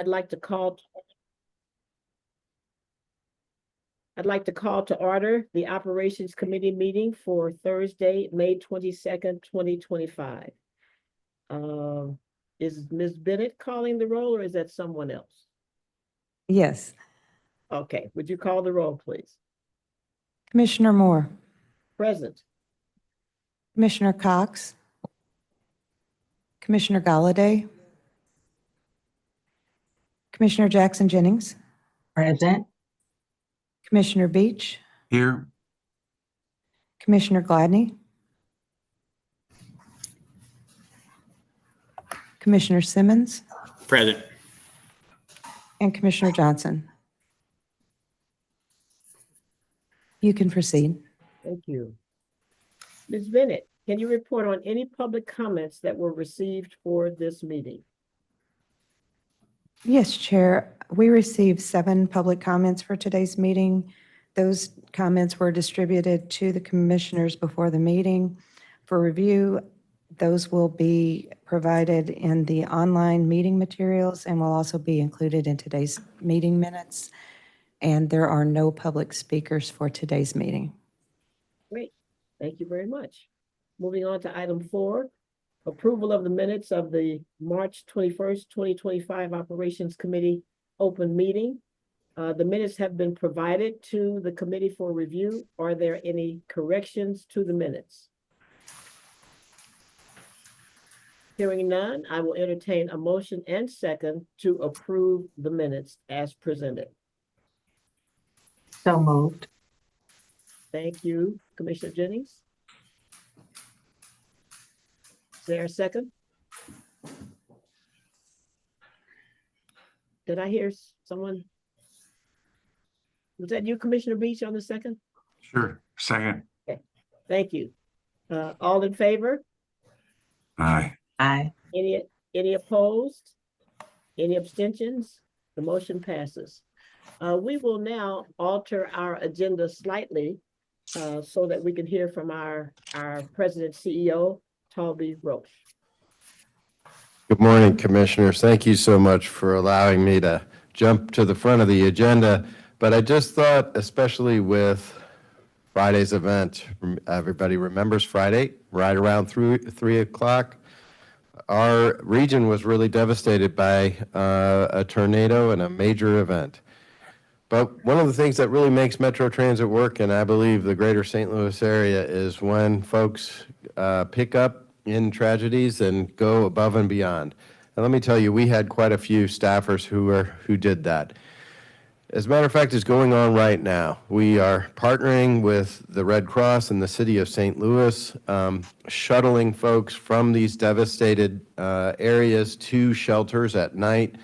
I'd like to call to order the Operations Committee meeting for Thursday, May 22nd, 2025. Is Ms. Bennett calling the roll, or is that someone else? Yes. Okay, would you call the roll, please? Commissioner Moore, Present. Commissioner Cox, Commissioner Galladay, Commissioner Jackson Jennings, Present. Commissioner Beach, Here. Commissioner Gladney, Commissioner Simmons, Present. and Commissioner Johnson. You can proceed. Thank you. Ms. Bennett, can you report on any public comments that were received for this meeting? Yes, Chair. We received 7 public comments for today's meeting. Those comments were distributed to the commissioners before the meeting for review. Those will be provided in the online meeting materials and will also be included in today's meeting minutes. And there are no public speakers for today's meeting. Great, thank you very much. Moving on to item 4, approval of the minutes of the March 21st, 2025 Operations Committee open meeting. The minutes have been provided to the committee for review. Are there any corrections to the minutes? Hearing none, I will entertain a motion and second to approve the minutes as presented. So moved. Thank you, Commissioner Jennings. Is there a second? Did I hear someone? Was that you, Commissioner Beach, on the second? Sure. Second. Okay, thank you. All in favor? Aye. Aye. Any opposed? Any abstentions? The motion passes. We will now alter our agenda slightly so that we can hear from our President CEO, Talby Roche. Good morning, Commissioners. Thank you so much for allowing me to jump to the front of the agenda. But I just thought, especially with Friday's event, everybody remembers Friday, right around 3 o'clock. Our region was really devastated by a tornado and a major event. But one of the things that really makes Metro Transit work, and I believe the greater St. Louis area, is when folks pick up in tragedies and go above and beyond. And let me tell you, we had quite a few staffers who did that. As a matter of fact, it's going on right now. We are partnering with the Red Cross and the city of St. Louis, shuttling folks from these devastated areas to shelters at night,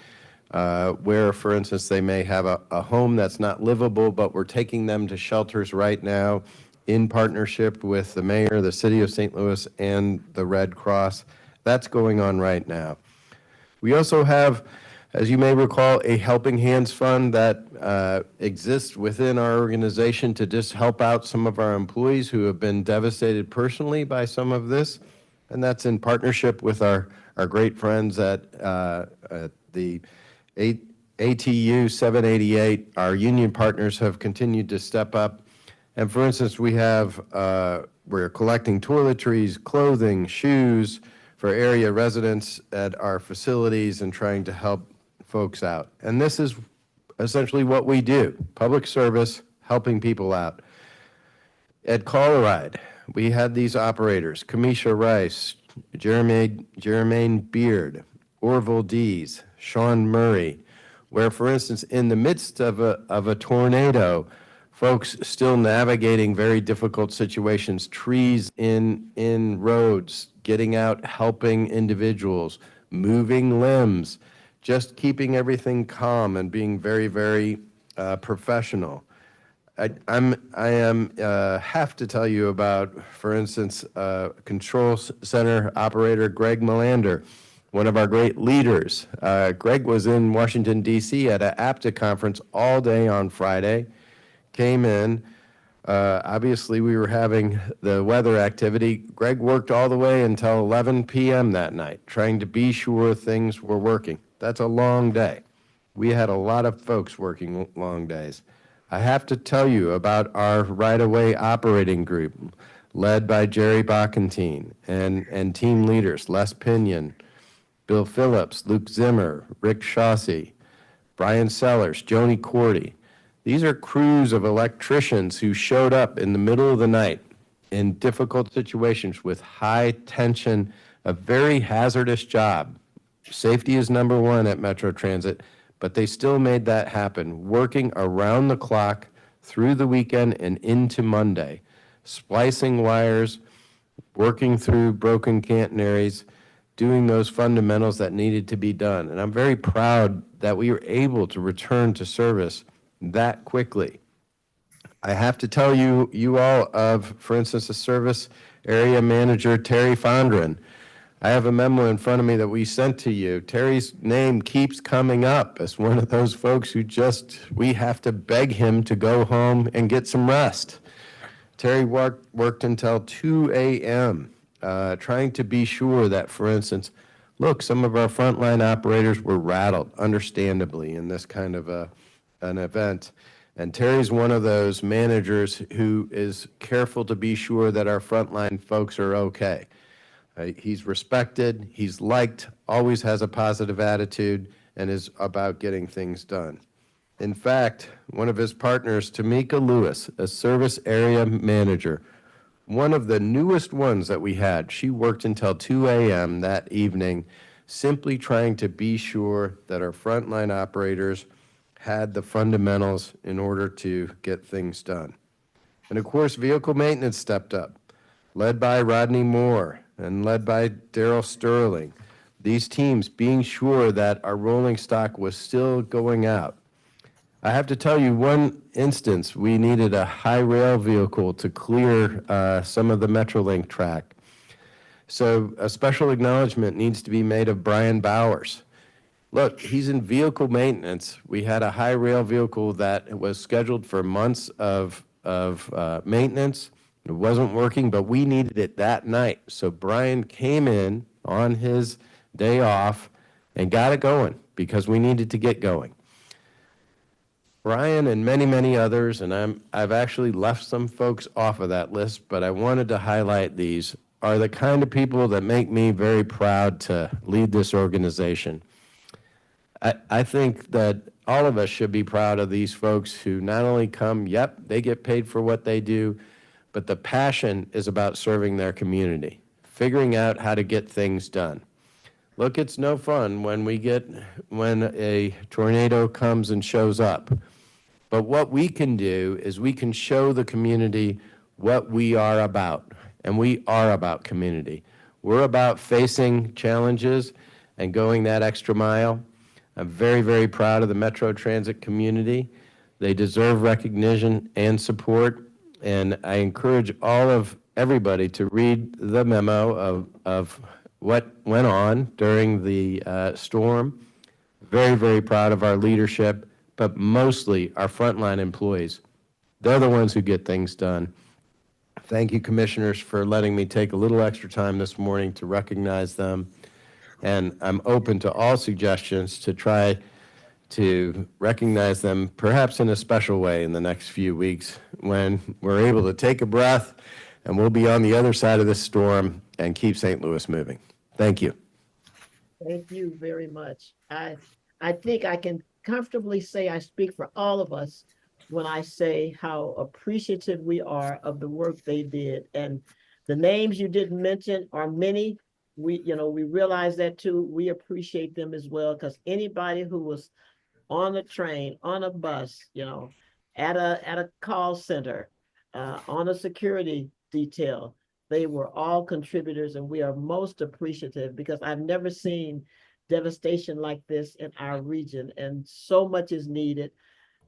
where, for instance, they may have a home that's not livable, but we're taking them to shelters right now in partnership with the mayor, the city of St. Louis, and the Red Cross. That's going on right now. We also have, as you may recall, a Helping Hands Fund that exists within our organization to just help out some of our employees who have been devastated personally by some of this. And that's in partnership with our great friends at the ATU 788. Our union partners have continued to step up. And for instance, we're collecting toiletries, clothing, shoes for area residents at our facilities and trying to help folks out. And this is essentially what we do, public service, helping people out. At Colorado, we had these operators, Kamisha Rice, Jermaine Beard, Orville Dees, Sean Murray, where, for instance, in the midst of a tornado, folks still navigating very difficult situations, trees in roads, getting out, helping individuals, moving limbs, just keeping everything calm and being very, very professional. I have to tell you about, for instance, Control Center operator Greg Melander, one of our great leaders. Greg was in Washington, D.C. at an APTA conference all day on Friday, came in. Obviously, we were having the weather activity. Greg worked all the way until 11 p.m. that night, trying to be sure things were working. That's a long day. We had a lot of folks working long days. I have to tell you about our right-of-way operating group, led by Jerry Bacantine, and team leaders, Les Pinion, Bill Phillips, Luke Zimmer, Rick Chaussee, Brian Sellers, Joni Cordy. These are crews of electricians who showed up in the middle of the night in difficult situations with high tension, a very hazardous job. Safety is number one at Metro Transit, but they still made that happen, working around the clock through the weekend and into Monday, splicing wires, working through broken catenaries, doing those fundamentals that needed to be done. And I'm very proud that we were able to return to service that quickly. I have to tell you all of, for instance, the service area manager, Terry Fondren. I have a memo in front of me that we sent to you. Terry's name keeps coming up as one of those folks who we have to beg him to go home and get some rest. Terry worked until 2 a.m., trying to be sure that, for instance, look, some of our frontline operators were rattled, understandably, in this kind of an event. And Terry's one of those managers who is careful to be sure that our frontline folks are okay. He's respected, he's liked, always has a positive attitude, and is about getting things done. In fact, one of his partners, Tamika Lewis, a service area manager, one of the newest ones that we had, she worked until 2 a.m. that evening, simply trying to be sure that our frontline operators had the fundamentals in order to get things done. And of course, vehicle maintenance stepped up, led by Rodney Moore and led by Daryl Sterling. These teams being sure that our rolling stock was still going out. I have to tell you one instance, we needed a high rail vehicle to clear some of the Metrolink track. So a special acknowledgement needs to be made of Brian Bowers. Look, he's in vehicle maintenance. We had a high rail vehicle that was scheduled for months of maintenance. It wasn't working, but we needed it that night. So Brian came in on his day off and got it going because we needed to get going. Brian and many, many others, and I've actually left some folks off of that list, but I wanted to highlight these, are the kind of people that make me very proud to lead this organization. I think that all of us should be proud of these folks who not only come, yep, they get paid for what they do, but the passion is about serving their community, figuring out how to get things done. Look, it's no fun when a tornado comes and shows up. But what we can do is we can show the community what we are about, and we are about community. We're about facing challenges and going that extra mile. I'm very, very proud of the Metro Transit community. They deserve recognition and support. And I encourage everybody to read the memo of what went on during the storm. Very, very proud of our leadership, but mostly our frontline employees. They're the ones who get things done. Thank you, commissioners, for letting me take a little extra time this morning to recognize them. And I'm open to all suggestions to try to recognize them perhaps in a special way in the next few weeks when we're able to take a breath and we'll be on the other side of this storm and keep St. Louis moving. Thank you. Thank you very much. I think I can comfortably say I speak for all of us when I say how appreciative we are of the work they did. And the names you didn't mention are many. We realize that too. We appreciate them as well, because anybody who was on a train, on a bus, at a call center, on a security detail, they were all contributors, and we are most appreciative because I've never seen devastation like this in our region, and so much is needed.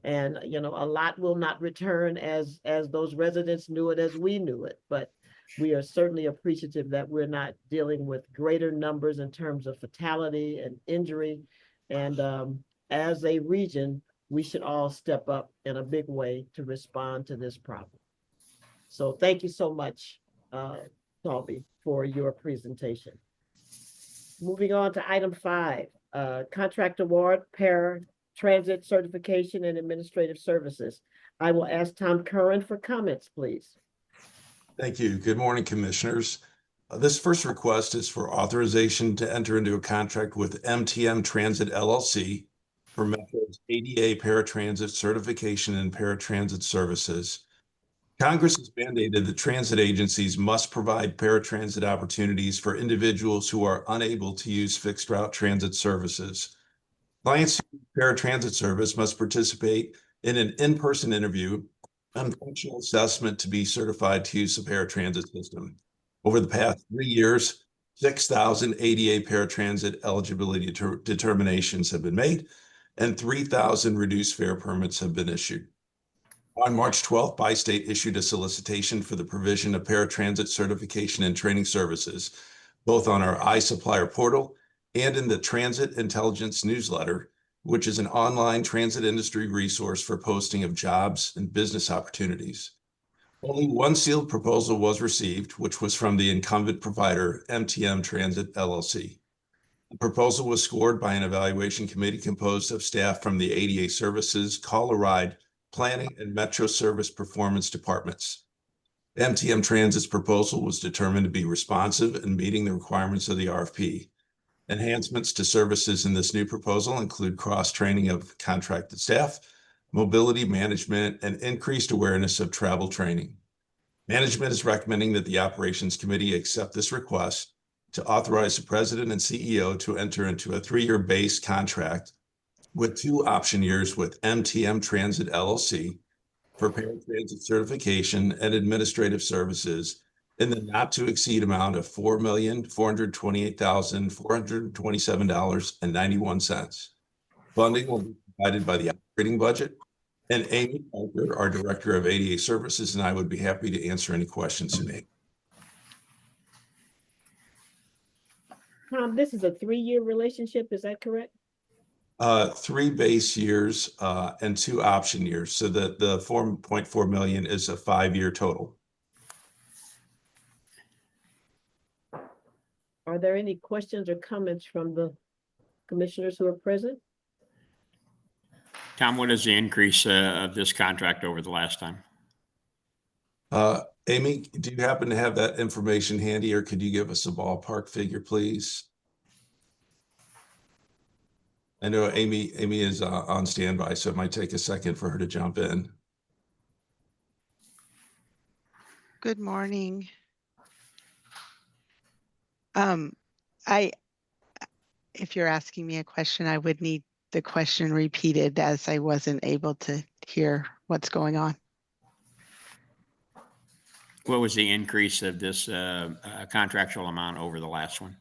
And a lot will not return as those residents knew it as we knew it, but we are certainly appreciative that we're not dealing with greater numbers in terms of fatality and injury. And as a region, we should all step up in a big way to respond to this problem. So thank you so much, Colby, for your presentation. Moving on to item 5, contract award, Transit Certification and Administrative Services. I will ask Tom Curran for comments, please. Thank you. Good morning, Commissioners. This first request is for authorization to enter into a contract with MTM Transit LLC for Metro's ADA paratransit certification and paratransit services. Congress has mandated that transit agencies must provide paratransit opportunities for individuals who are unable to use fixed route transit services. Clients who use paratransit service must participate in an in-person interview and functional assessment to be certified to use the paratransit system. Over the past 3 years, 6,000 ADA paratransit eligibility determinations have been made, and 3,000 reduced fare permits have been issued. On March 12th, Bi-State issued a solicitation for the provision of paratransit certification and training services, both on our iSupplier portal and in the Transit Intelligence newsletter, which is an online transit industry resource for posting of jobs and business opportunities. Only one sealed proposal was received, which was from the incumbent provider, MTM Transit LLC. The proposal was scored by an evaluation committee composed of staff from the ADA Services, Call-A-Ride, Planning, and Metro Service Performance departments. MTM Transit's proposal was determined to be responsive and meeting the requirements of the RFP. Enhancements to services in this new proposal include cross-training of contracted staff, mobility management, and increased awareness of travel training. Management is recommending that the Operations Committee accept this request to authorize the President and CEO to enter into a 3-year base contract with 2 option years with MTM Transit LLC for paratransit certification and administrative services in the not to exceed amount of $4,428,427.91. Funding will be provided by the operating budget. And Amy Parker, our Director of ADA Services, and I would be happy to answer any questions you may. Tom, this is a 3-year relationship, is that correct? 3 base years and 2 option years. So the 4.4 million is a 5-year total. Are there any questions or comments from the commissioners who are present? Tom, what is the increase of this contract over the last time? Amy, do you happen to have that information handy, or could you give us a ballpark figure, please? I know Amy is on standby, so it might take a second for her to jump in. Good morning. If you're asking me a question, I would need the question repeated as I wasn't able to hear what's going on. What was the increase of this contractual amount over the last one?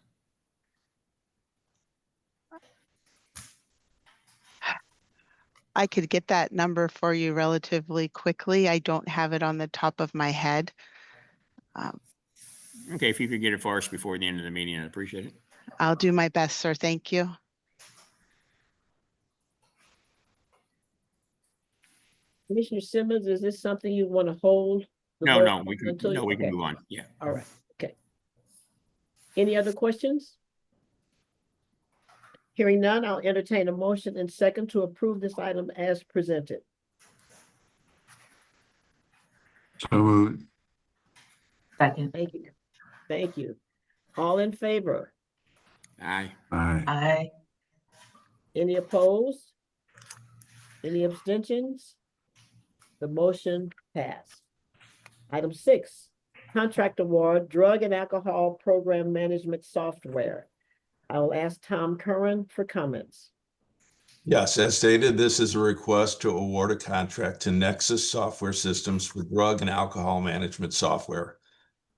I could get that number for you relatively quickly. I don't have it on the top of my head. Okay, if you could get it for us before the end of the meeting, I'd appreciate it. I'll do my best, sir. Thank you. Commissioner Simmons, is this something you want to hold? the No, vote no, we can, until you- we can okay. move on. Yeah. All right, okay. Any other questions? Hearing none, I'll entertain a motion and second to approve this item as presented. So moved. Second. Thank you. Thank you. All in favor? Aye. Aye. Aye. Any opposed? Any abstentions? The motion passed. Item 6, contract award, drug and alcohol program management software. I will ask Tom Curran for comments. Yes, as stated, this is a request to award a contract to Nexus Software Systems for drug and alcohol management software.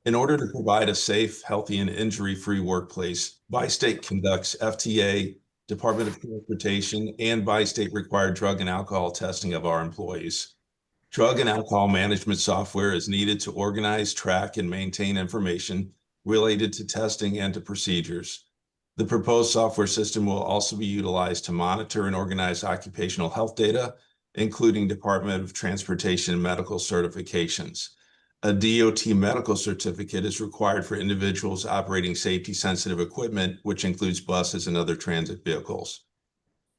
In order to provide a safe, healthy, and injury-free workplace, Bi-State conducts FTA, Department of Transportation, and Bi-State required drug and alcohol testing of our employees. Drug and alcohol management software is needed to organize, track, and maintain information related to testing and to procedures. The proposed software system will also be utilized to monitor and organize occupational health data, including Department of Transportation medical certifications. A DOT medical certificate is required for individuals operating safety-sensitive equipment, which includes buses and other transit vehicles.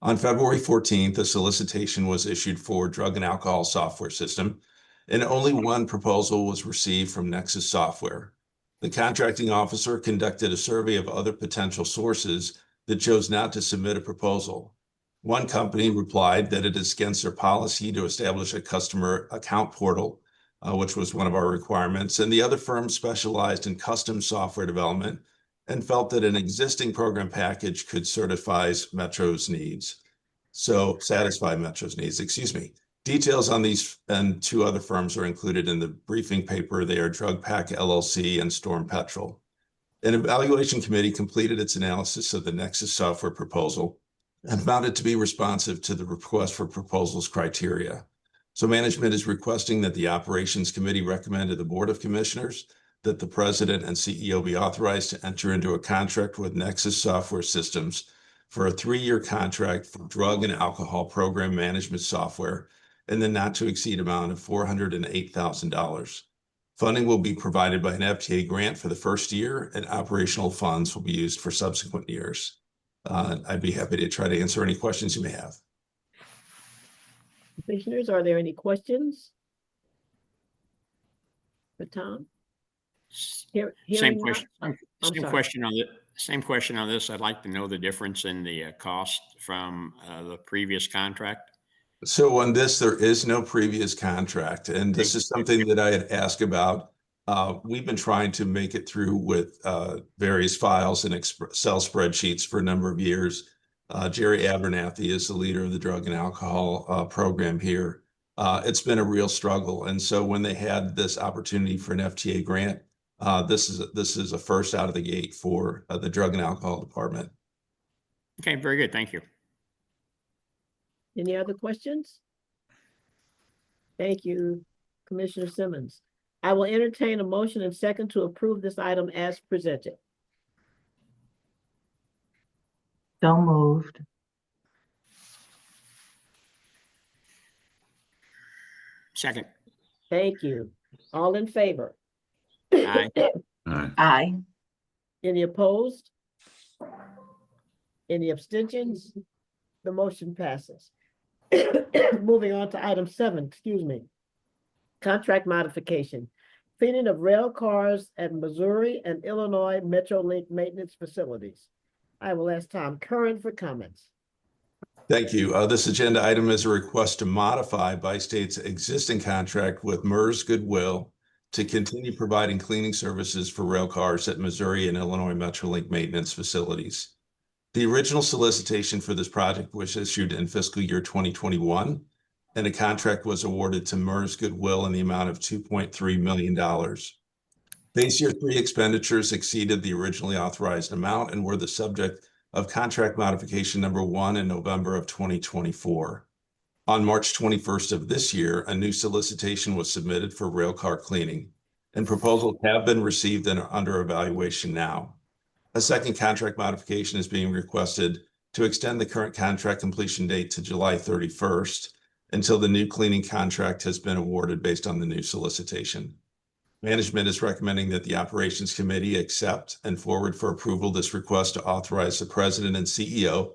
On February 14th, a solicitation was issued for drug and alcohol software system, and only one proposal was received from Nexus Software. The contracting officer conducted a survey of other potential sources that chose not to submit a proposal. One company replied that it is against their policy to establish a customer account portal, which was one of our requirements, and the other firm specialized in custom software development and felt that an existing program package could satisfy Metro's needs. Excuse me. Details on these and two other firms are included in the briefing paper. They are Drug Pack LLC and Storm Petrol. An evaluation committee completed its analysis of the Nexus software proposal and found it to be responsive to the request for proposals criteria. So management is requesting that the operations committee recommend to the Board of Commissioners that the president and CEO be authorized to enter into a contract with Nexus Software Systems for a 3-year contract for drug and alcohol program management software in the not to exceed amount of $408,000. Funding will be provided by an FTA grant for the first year, and operational funds will be used for subsequent years. I'd be happy to try to answer any questions you may have. Commissioners, are there any questions for Tom? Same Hearing none? question. Same sorry. question on same question on this. I'd like to know the difference in the cost from the previous contract. So on this, there is no previous contract, and this is something that I had asked about. We've been trying to make it through with various files and Excel spreadsheets for a number of years. Jerry Abernathy is the leader of the drug and alcohol program here. It's been a real struggle, and so when they had this opportunity for an FTA grant, this is a first out of the gate for the drug and alcohol department. Okay, very good. Thank you. Any other questions? Thank you, Commissioner Simmons. I will entertain a motion and second to approve this item as presented. So moved. Second. Thank you. All in favor? Aye. Aye. Aye. Any opposed? Any abstentions? The motion passes. Moving on to item 7, contract modification. Cleaning of rail cars at Missouri and Illinois Metrolink maintenance facilities. I will ask Tom Curran for comments. Thank you. This agenda item is a request to modify Bi-State's existing contract with MERS Goodwill to continue providing cleaning services for rail cars at Missouri and Illinois Metrolink maintenance facilities. The original solicitation for this project was issued in fiscal year 2021, and a contract was awarded to MERS Goodwill in the amount of $2.3 million. Base year 3 expenditures exceeded the originally authorized amount and were the subject of contract modification number 1 in November of 2024. On March 21st of this year, a new solicitation was submitted for railcar cleaning, and proposals have been received and are under evaluation now. A second contract modification is being requested to extend the current contract completion date to July 31st until the new cleaning contract has been awarded based on the new solicitation. Management is recommending that the Operations Committee accept and forward for approval this request to authorize the President and CEO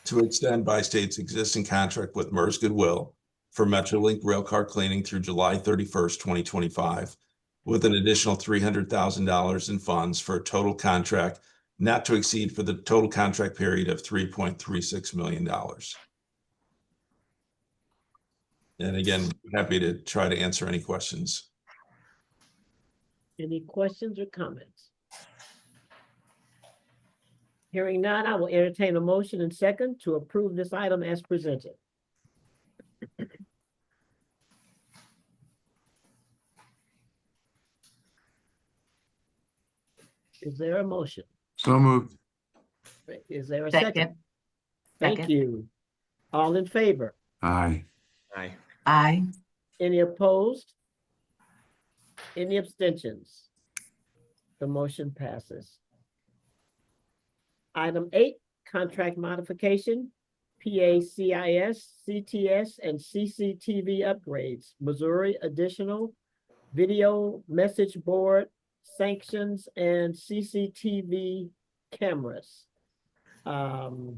to extend Bi-State's existing contract with MERS Goodwill for Metrolink railcar cleaning through July 31st, 2025, with an additional $300,000 in funds for a total contract not to exceed for the total contract period of $3.36 million. And again, happy to try to answer any questions. Any questions or comments? Hearing none, I will entertain a motion and second to approve this item as presented. Is there a motion? So moved. Is there a second? Second. Thank Second. you. All in favor? Aye. Aye. Aye. Any opposed? Any abstentions? The motion passes. Item 8, contract modification, PACIS, CTS, and CCTV upgrades, Missouri additional video message board, sanctions, and CCTV cameras. Now,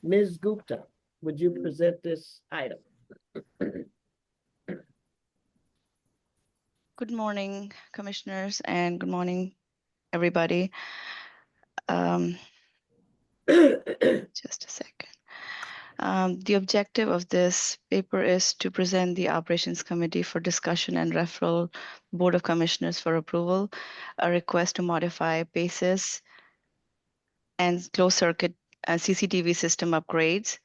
Ms. Gupta, would you present this item? Good morning, commissioners, and good morning, everybody. Just a second. The objective of this paper is to present the Operations Committee for discussion and referral Board of Commissioners for approval, a request to modify basis and closed circuit CCTV system upgrades.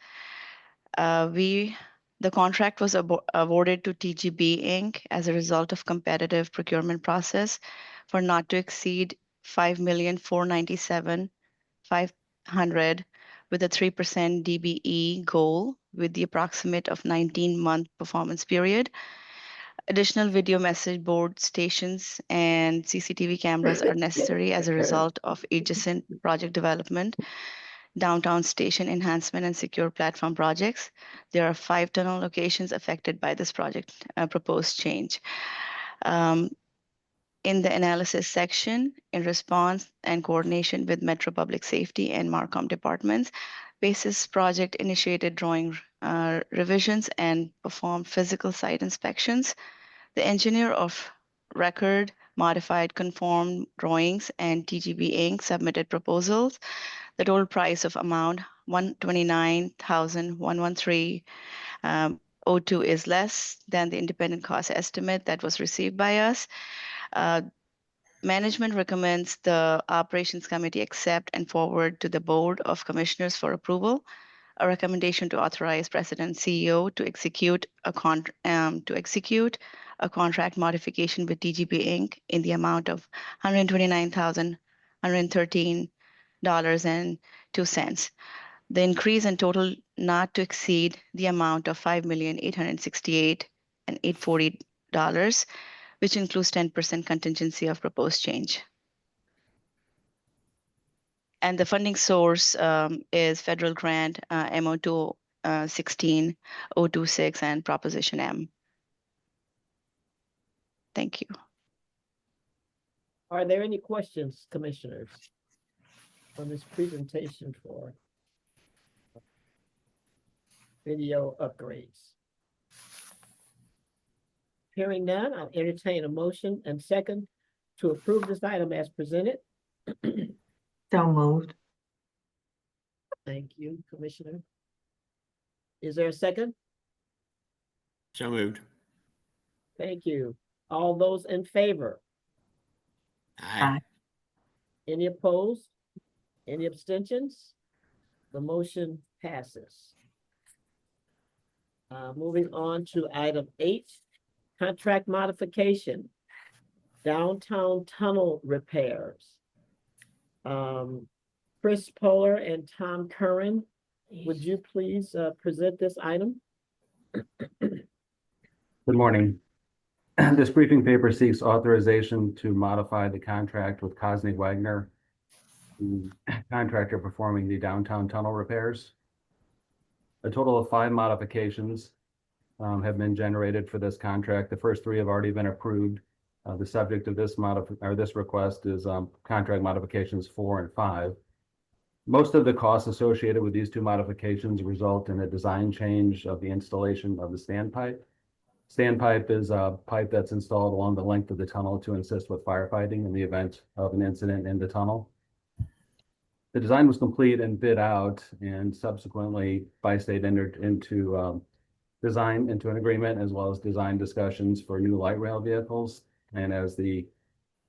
The contract was awarded to TGB Inc. as a result of competitive procurement process for not to exceed $5,497,500 with a 3% DBE goal with the approximate of 19-month performance period. Additional video message board stations and CCTV cameras are necessary as a result of adjacent project development, downtown station enhancement, and secure platform projects. There are 5 tunnel locations affected by this project proposed change. In the analysis section, in response and coordination with Metro Public Safety and Marcom departments, BASIS project initiated drawing revisions and performed physical site inspections. The engineer of record modified conform drawings, and TGB Inc. submitted proposals. The total price of amount $129,113.02 is less than the independent cost estimate that was received by us. Management recommends the Operations Committee accept and forward to the Board of Commissioners for approval a recommendation to authorize President CEO to execute a contract modification with TGB Inc. in the amount of $129,113.02. The increase in total not to exceed the amount of $5,868,840, which includes 10% contingency of proposed change. And the funding source is federal grant MO2 16026 and Proposition M. Thank you. Are there any questions, commissioners, on this presentation for video upgrades? Hearing none, I'll entertain a motion and second to approve this item as presented. So moved. Thank you, Commissioner. Is there a second? So moved. Thank you. All those in favor? Aye. Any opposed? Any abstentions? The motion passes. Moving on to item 8, contract modification, downtown tunnel repairs. Chris Polar and Tom Curran, would you please present this item? Good morning. This briefing paper seeks authorization to modify the contract with Cosney Wagner, the contractor performing the downtown tunnel repairs. A total of 5 modifications have been generated for this contract. The first 3 have already been approved. The subject of this request is contract modifications 4 and 5. Most of the costs associated with these 2 modifications result in a design change of the installation of the standpipe. Standpipe is a pipe that's installed along the length of the tunnel to assist with firefighting in the event of an incident in the tunnel. The design was complete and bid out, and subsequently Bi-State entered into an agreement as well as design discussions for new light rail vehicles. And as the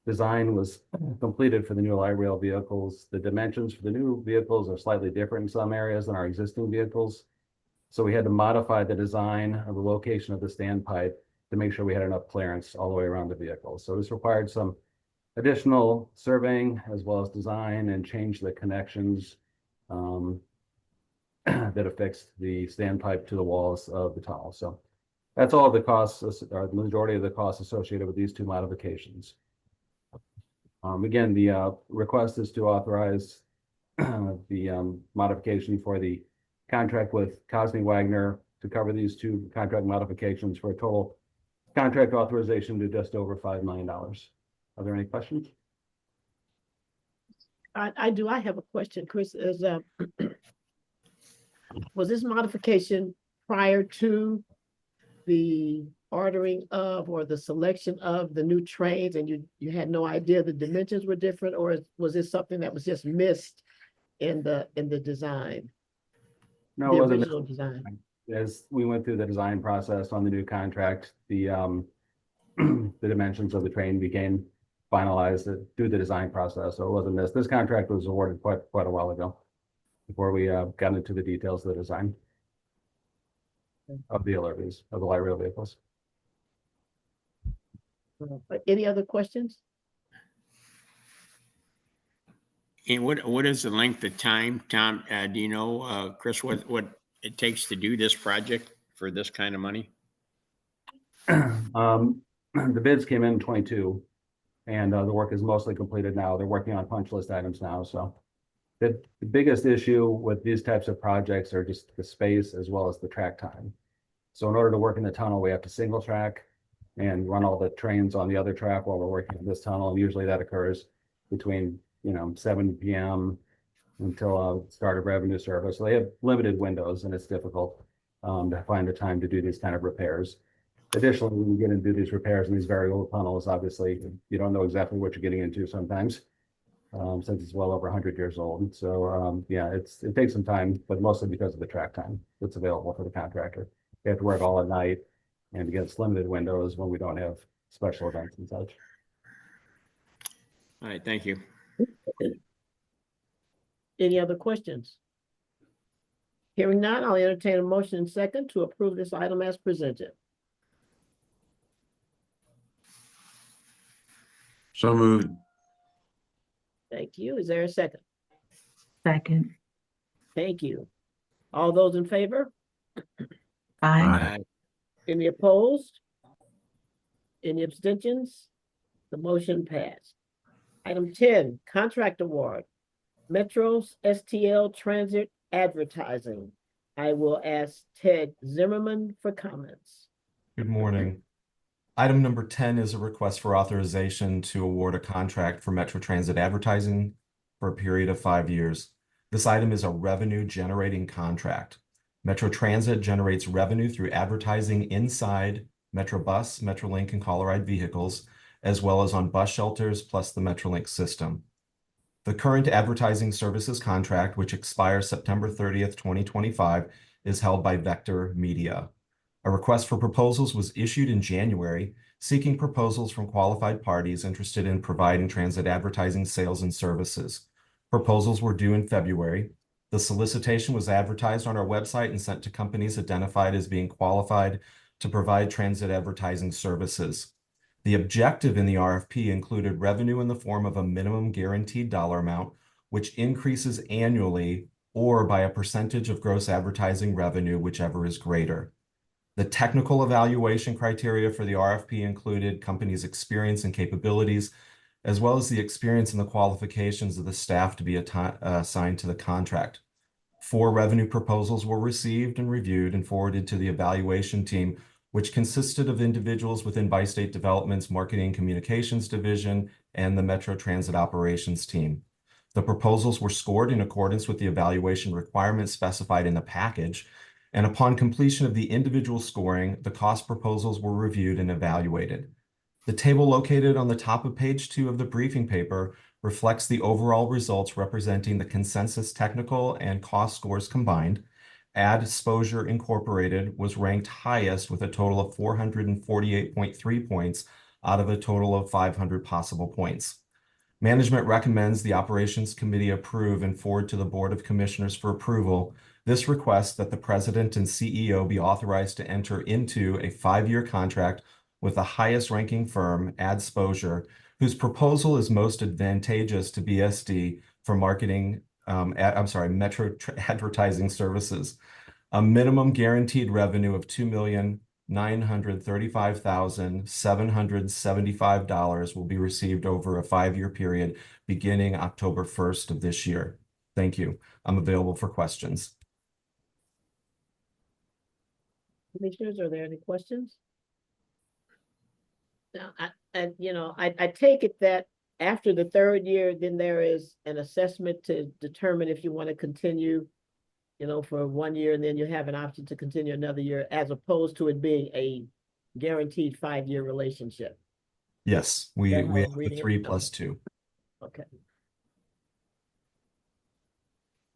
design was completed for the new light rail vehicles, the dimensions for the new vehicles are slightly different in some areas than our existing vehicles. So we had to modify the design of the location of the standpipe to make sure we had enough clearance all the way around the vehicle. So this required some additional surveying as well as design and change the connections that affixed the standpipe to the walls of the tunnel. So that's all of the costs, or the majority of the costs associated with these 2 modifications. Again, the request is to authorize the modification for the contract with Cosney Wagner to cover these 2 contract modifications for a total contract authorization to just over $5 million. Are there any questions? I do. I have a question, Chris. Is was this modification prior to the ordering of or the selection of the new trains, and you had no idea the dimensions were different, or was this something that was just missed in the design, No, the it wasn't. original design? As we went through the design process on the new contract, the the dimensions of the train became finalized through the design process, so it wasn't missed. This contract was awarded quite a while ago, before we got into the details of the design of the LRVs, of the light rail vehicles. Any other questions? And what is the length of time, Tom? Do you know, Chris, what it takes to do this project for this kind of money? The bids came in 22, and the work is mostly completed now. They're working on punch list items now, so. The biggest issue with these types of projects are just the space as well as the track time. So in order to work in the tunnel, we have to single track and run all the trains on the other track while we're working in this tunnel. And usually that occurs between, 7 p.m. until start of revenue service. So they have limited windows, and it's difficult to find the time to do these kind of repairs. Additionally, when you get into these repairs in these very old tunnels, obviously you don't know exactly what you're getting into sometimes. Since it's well over 100 years old. So yeah, it takes some time, but mostly because of the track time that's available for the contractor. They have to work all at night and against limited windows when we don't have special events and such. All right, thank you. Any other questions? Hearing none, I'll entertain a motion and second to approve this item as presented. So moved. Thank you. Is there a second? Second. Thank you. All those in favor? Aye. Any opposed? Any abstentions? The motion passed. Item 10, contract award. Metro's STL Transit Advertising. I will ask Ted Zimmerman for comments. Good morning. Item number 10 is a request for authorization to award a contract for Metro Transit Advertising for a period of 5 years. This item is a revenue generating contract. Metro Transit generates revenue through advertising inside Metrobus, Metrolink, and Coloride vehicles, as well as on bus shelters plus the Metrolink system. The current advertising services contract, which expires September 30th, 2025, is held by Vector Media. A request for proposals was issued in January, seeking proposals from qualified parties interested in providing transit advertising sales and services. Proposals were due in February. The solicitation was advertised on our website and sent to companies identified as being qualified to provide transit advertising services. The objective in the RFP included revenue in the form of a minimum guaranteed dollar amount, which increases annually or by a percentage of gross advertising revenue, whichever is greater. The technical evaluation criteria for the RFP included companies' experience and capabilities, as well as the experience and the qualifications of the staff to be assigned to the contract. 4 revenue proposals were received and reviewed and forwarded to the evaluation team, which consisted of individuals within Bi-State Development's Marketing and Communications Division and the Metro Transit Operations team. The proposals were scored in accordance with the evaluation requirements specified in the package, and upon completion of the individual scoring, the cost proposals were reviewed and evaluated. The table located on the top of page 2 of the briefing paper reflects the overall results representing the consensus technical and cost scores combined. AdSposure Incorporated was ranked highest with a total of 448.3 points out of a total of 500 possible points. Management recommends the Operations Committee approve and forward to the Board of Commissioners for approval this request that the President and CEO be authorized to enter into a 5-year contract with the highest ranking firm, AdSposure, whose proposal is most advantageous to BSD for marketing, Metro advertising services. A minimum guaranteed revenue of $2,935,775 will be received over a 5-year period beginning October 1st of this year. Thank you. I'm available for questions. Commissioners, are there any questions? Now, I take it that after the 3rd year, then there is an assessment to determine if you want to continue, for 1 year, and then you have an option to continue another year, as opposed to it being a guaranteed 5-year relationship. Yes, That we how I'm have the reading it? 3+2. Okay.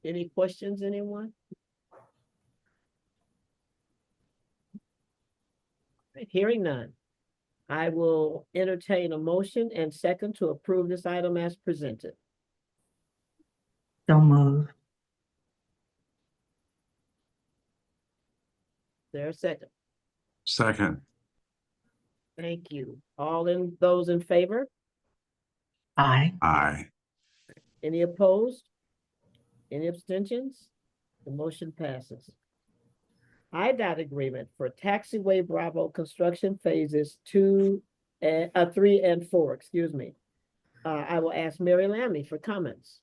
Any questions, anyone? Hearing none. I will entertain a motion and second to approve this item as presented. So moved. There a second? Second. Thank you. Those in favor? Aye. Aye. Any opposed? Any abstentions? The motion passes. IDOT agreement for taxiway Bravo construction phases 3 and 4, excuse me. I will ask Mary Lammy for comments.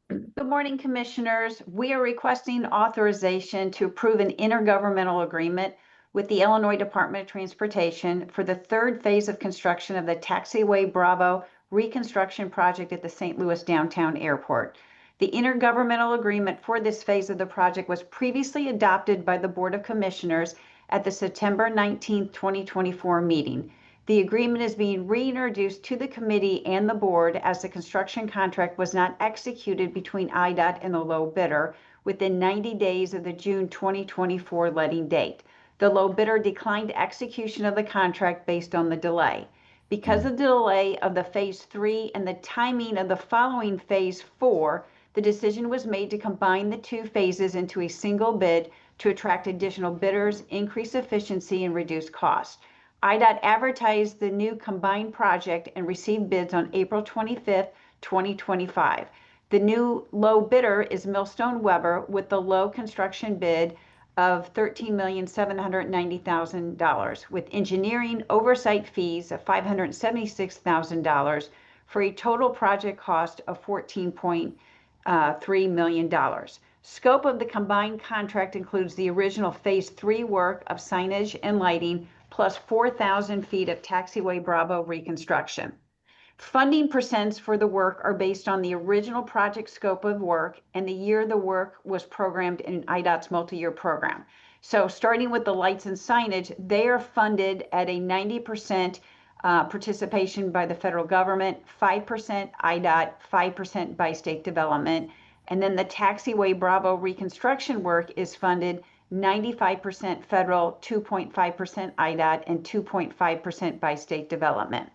Good morning, Commissioners. We are requesting authorization to approve an intergovernmental agreement with the Illinois Department of Transportation for the third phase of construction of the Taxiway Bravo reconstruction project at the St. Louis Downtown Airport. The intergovernmental agreement for this phase of the project was previously adopted by the Board of Commissioners at the September 19, 2024 meeting. The agreement is being reintroduced to the committee and the board as the construction contract was not executed between IDOT and the low bidder within 90 days of the June 2024 letting date. The low bidder declined execution of the contract based on the delay. Because of the delay of the phase 3 and the timing of the following phase 4, the decision was made to combine the two phases into a single bid to attract additional bidders, increase efficiency, and reduce costs. IDOT advertised the new combined project and received bids on April 25th, 2025. The new low bidder is Millstone Weber with the low construction bid of $13,790,000 with engineering oversight fees of $576,000 for a total project cost of $14.3 million. Scope of the combined contract includes the original phase 3 work of signage and lighting plus 4,000 feet of taxiway Bravo reconstruction. Funding percents for the work are based on the original project scope of work and the year the work was programmed in IDOT's multi-year program. So starting with the lights and signage, they are funded at a 90% participation by the federal government, 5% IDOT, 5% by state development. And then the taxiway Bravo reconstruction work is funded 95% federal, 2.5% IDOT, and 2.5% by state development.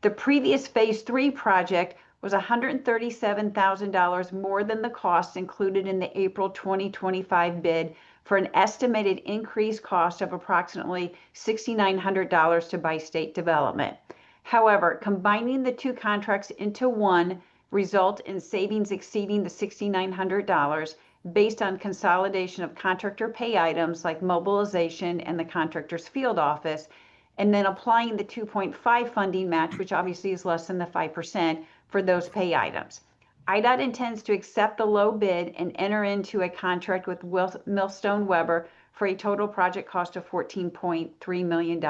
The previous phase 3 project was $137,000 more than the cost included in the April 2025 bid for an estimated increased cost of approximately $6,900 to by state development. However, combining the two contracts into one result in savings exceeding the $6,900 based on consolidation of contractor pay items like mobilization and the contractor's field office, and then applying the 2.5 funding match, which obviously is less than the 5% for those pay items. IDOT intends to accept the low bid and enter into a contract with Millstone Weber for a total project cost of $14.3 million.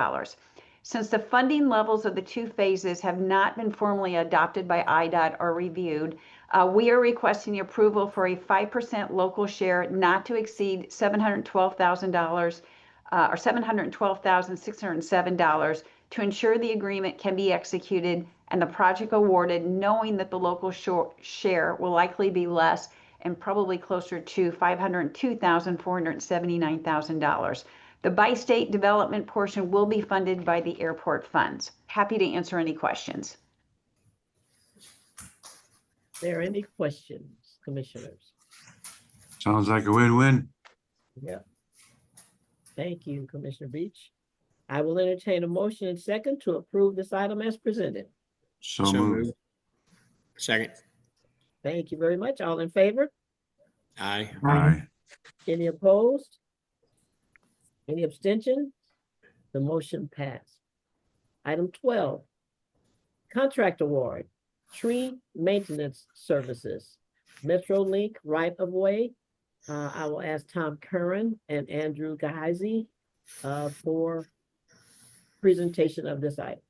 Since the funding levels of the two phases have not been formally adopted by IDOT or reviewed, we are requesting approval for a 5% local share not to exceed $712,000 or $712,607 to ensure the agreement can be executed and the project awarded, knowing that the local share will likely be less and probably closer to $502,479,000. The by-state development portion will be funded by the airport funds. Happy to answer any questions. Are there any questions, commissioners? Sounds like a win-win. Yeah. Thank you, Commissioner Beach. I will entertain a motion and second to approve this item as presented. So moved. Second. Thank you very much. All in favor? Aye. Aye. Any opposed? Any abstention? The motion passed. Item 12, contract award, tree maintenance services, MetroLink right of way. I will ask Tom Curran and Andrew Gehazi for presentation of this item.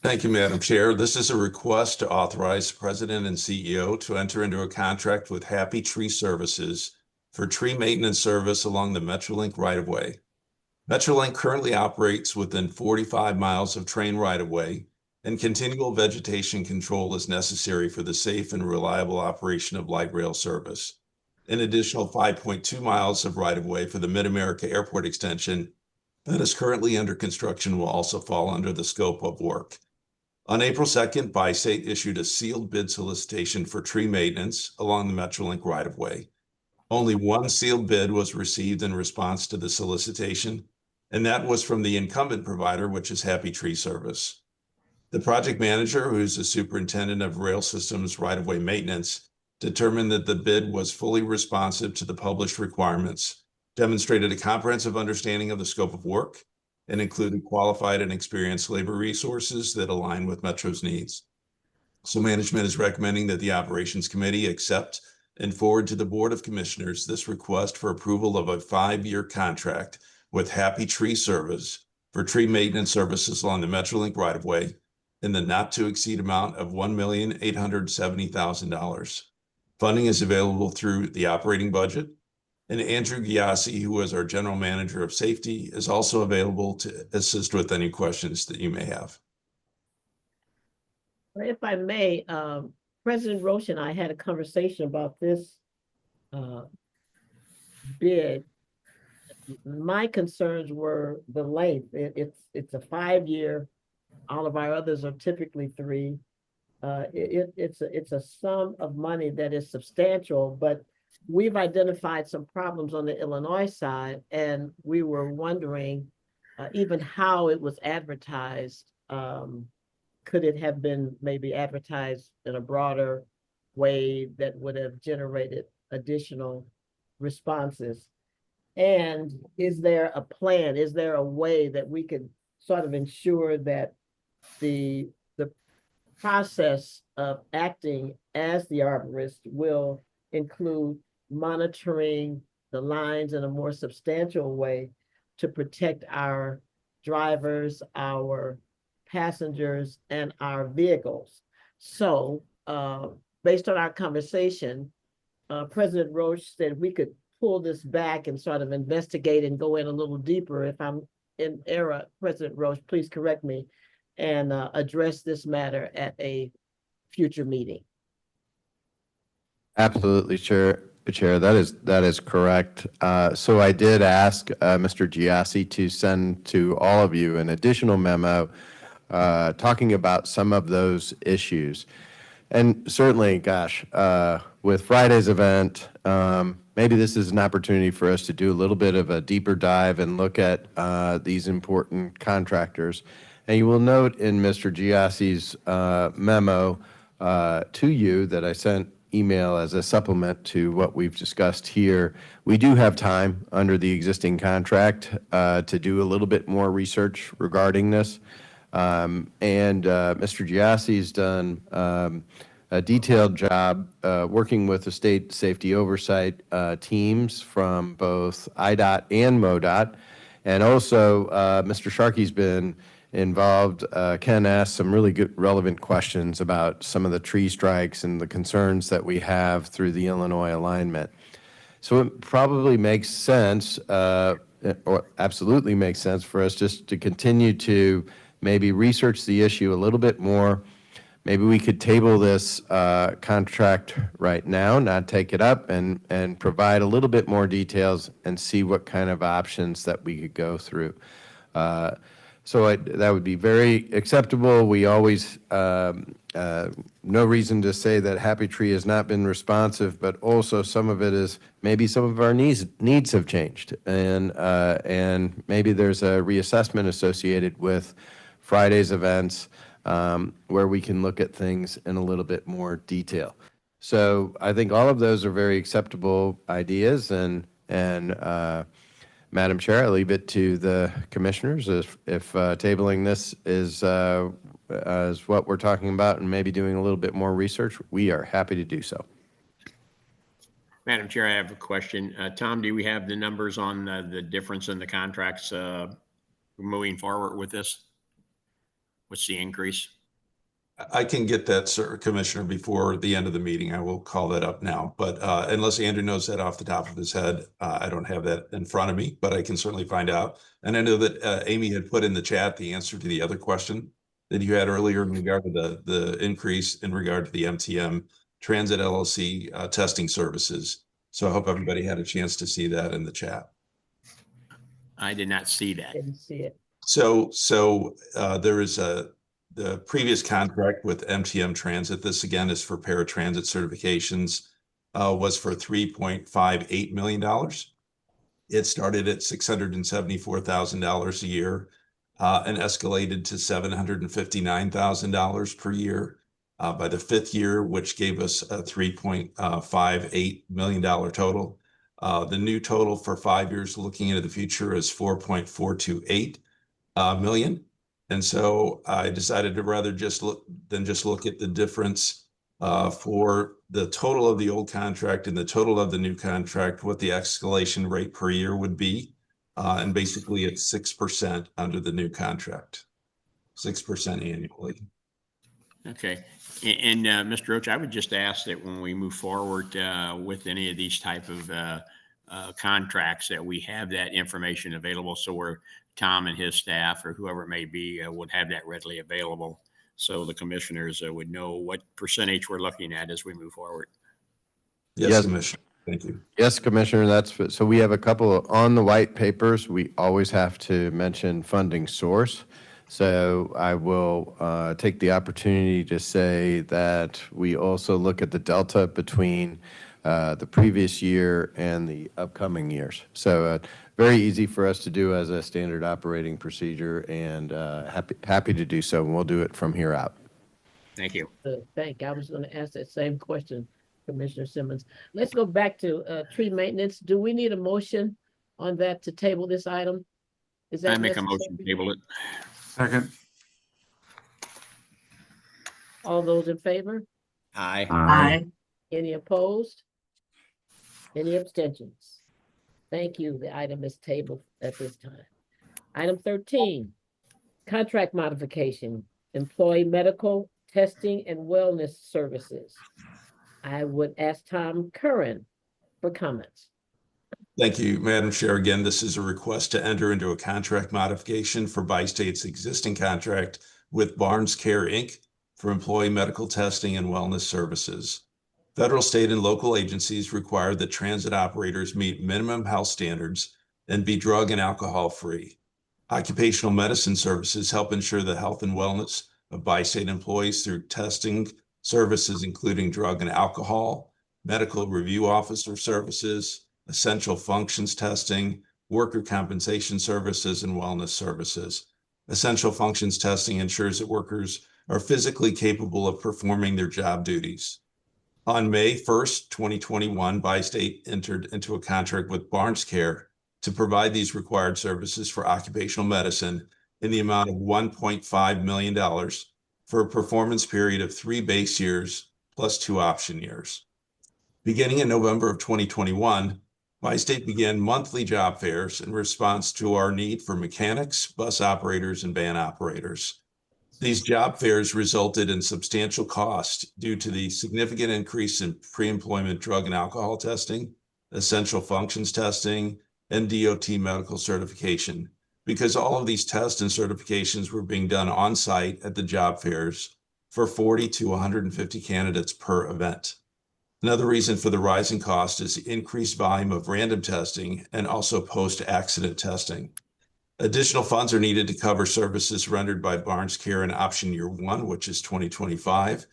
Thank you, Madam Chair. This is a request to authorize the President and CEO to enter into a contract with Happy Tree Services for tree maintenance service along the Metrolink right-of-way. Metrolink currently operates within 45 miles of train right-of-way, and continual vegetation control is necessary for the safe and reliable operation of light rail service. An additional 5.2 miles of right-of-way for the Mid-America Airport extension that is currently under construction will also fall under the scope of work. On April 2nd, BiState issued a sealed bid solicitation for tree maintenance along the Metrolink right-of-way. Only one sealed bid was received in response to the solicitation, and that was from the incumbent provider, which is Happy Tree Service. The project manager, who's the superintendent of rail systems right-of-way maintenance, determined that the bid was fully responsive to the published requirements, demonstrated a comprehensive understanding of the scope of work, and included qualified and experienced labor resources that align with Metro's needs. So management is recommending that the Operations Committee accept and forward to the Board of Commissioners this request for approval of a 5-year contract with Happy Tree Service for tree maintenance services along the Metrolink right-of-way in the not-to-exceed amount of $1,870,000. Funding is available through the operating budget, and Andrew Giassi, who is our General Manager of Safety, is also available to assist with any questions that you may have. If I may, President Roche and I had a conversation about this bid. My concerns were the length. It's a 5-year. All of our others are typically 3. It's a sum of money that is substantial, but we've identified some problems on the Illinois side, and we were wondering even how it was advertised. Could it have been maybe advertised in a broader way that would have generated additional responses? And is there a plan? Is there a way that we could sort of ensure that the process of acting as the arborist will include monitoring the lines in a more substantial way to protect our drivers, our passengers, and our vehicles? So based on our conversation, President Roche said we could pull this back and sort of investigate and go in a little deeper. If I'm in error, President Roche, please correct me, and address this matter at a future meeting. Absolutely, Chair. That is correct. So I did ask Mr. Giassi to send to all of you an additional memo talking about some of those issues. And certainly, gosh, with Friday's event, maybe this is an opportunity for us to do a little bit of a deeper dive and look at these important contractors. And you will note in Mr. Giassi's memo to you that I sent email as a supplement to what we've discussed here, we do have time under the existing contract to do a little bit more research regarding this. And Mr. Giassi's done a detailed job working with the state safety oversight teams from both IDOT and MoDOT. And also, Mr. Sharkey's been involved. Ken asked some really good relevant questions about some of the tree strikes and the concerns that we have through the Illinois alignment. So it probably makes sense, or absolutely makes sense for us just to continue to maybe research the issue a little bit more. Maybe we could table this contract right now, not take it up, and provide a little bit more details and see what kind of options that we could go through. So that would be very acceptable. We always, no reason to say that Happy Tree has not been responsive, but also some of it is maybe some of our needs have changed. And maybe there's a reassessment associated with Friday's events where we can look at things in a little bit more detail. So I think all of those are very acceptable ideas, and Madam Chair, I leave it to the commissioners if tabling this is what we're talking about and maybe doing a little bit more research. We are happy to do so. Madam Chair, I have a question. Tom, do we have the numbers on the difference in the contracts moving forward with this? What's the increase? I can get that, sir, Commissioner, before the end of the meeting. I will call that up now. But unless Andrew knows that off the top of his head, I don't have that in front of me, but I can certainly find out. And I know that Amy had put in the chat the answer to the other question that you had earlier in regard to the increase in regard to the MTM Transit LLC testing services. So I hope everybody had a chance to see that in the chat. I did not see that. Didn't see it. So there is the previous contract with MTM Transit. This again is for paratransit certifications, was for $3.58 million. It started at $674,000 a year and escalated to $759,000 per year by the fifth year, which gave us a $3.58 million total. The new total for 5 years looking into the future is $4.428 million. And so I decided to rather just look at the difference for the total of the old contract and the total of the new contract, what the escalation rate per year would be. And basically it's 6% under the new contract, 6% annually. Okay. And Mr. Roach, I would just ask that when we move forward with any of these type of contracts, that we have that information available, so where Tom and his staff or whoever it may be would have that readily available, so the commissioners would know what percentage we're looking at as we move forward. Yes, Commissioner. Thank you. Yes, Commissioner, so we have a couple on the white papers. We always have to mention funding source. So I will take the opportunity to say that we also look at the delta between the previous year and the upcoming years. So very easy for us to do as a standard operating procedure, and happy to do so, and we'll do it from here out. Thank you. I was going to ask that same question, Commissioner Simmons. Let's go back to tree maintenance. Do we need a motion on that to table this item? Is that I make necessary? a motion to table it. Second. All those in favor? Aye. Aye. Any opposed? Any abstentions? Thank you. The item is tabled at this time. Item 13, contract modification, employee medical testing and wellness services. I would ask Tom Curran for comments. Thank you, Madam Chair. Again, this is a request to enter into a contract modification for Bi-State's existing contract with Barnes Care, Inc. for employee medical testing and wellness services. Federal, state, and local agencies require that transit operators meet minimum health standards and be drug and alcohol free. Occupational medicine services help ensure the health and wellness of Bi-State employees through testing services, including drug and alcohol, medical review officer services, essential functions testing, worker compensation services, and wellness services. Essential functions testing ensures that workers are physically capable of performing their job duties. On May 1st, 2021, Bi-State entered into a contract with Barnes Care to provide these required services for occupational medicine in the amount of $1.5 million for a performance period of 3 base years plus 2 option years. Beginning in November of 2021, Bi-State began monthly job fairs in response to our need for mechanics, bus operators, and van operators. These job fairs resulted in substantial cost due to the significant increase in pre-employment drug and alcohol testing, essential functions testing, and DOT medical certification, because all of these tests and certifications were being done on site at the job fairs for 40 to 150 candidates per event. Another reason for the rising cost is the increased volume of random testing and also post-accident testing. Additional funds are needed to cover services rendered by Barnes Care in option year 1, which is 2025,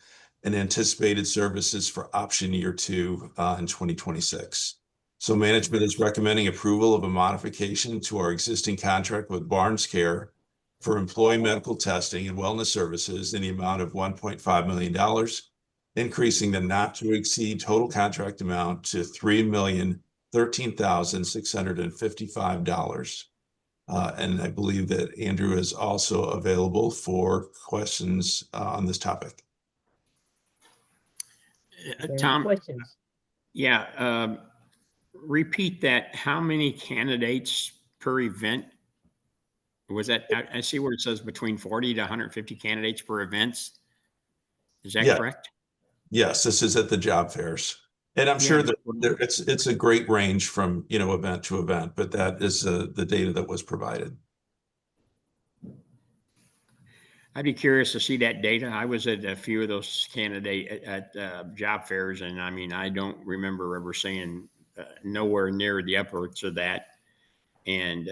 and anticipated services for option year 2 in 2026. So management is recommending approval of a modification to our existing contract with Barnes Care for employee medical testing and wellness services in the amount of $1.5 million, increasing the not to exceed total contract amount to $3,013,655. And I believe that Andrew is also available for questions on this topic. Tom, questions? Yeah, repeat that. How many candidates per event? Was that, I see where it says between 40 to 150 candidates per events. Is that Yeah. correct? Yes, this is at the job fairs. And I'm sure that it's a great range from, event to event, but that is the data that was provided. I'd be curious to see that data. I was at a few of those job fairs, and I mean, I don't remember ever seeing nowhere near the upwards of that. And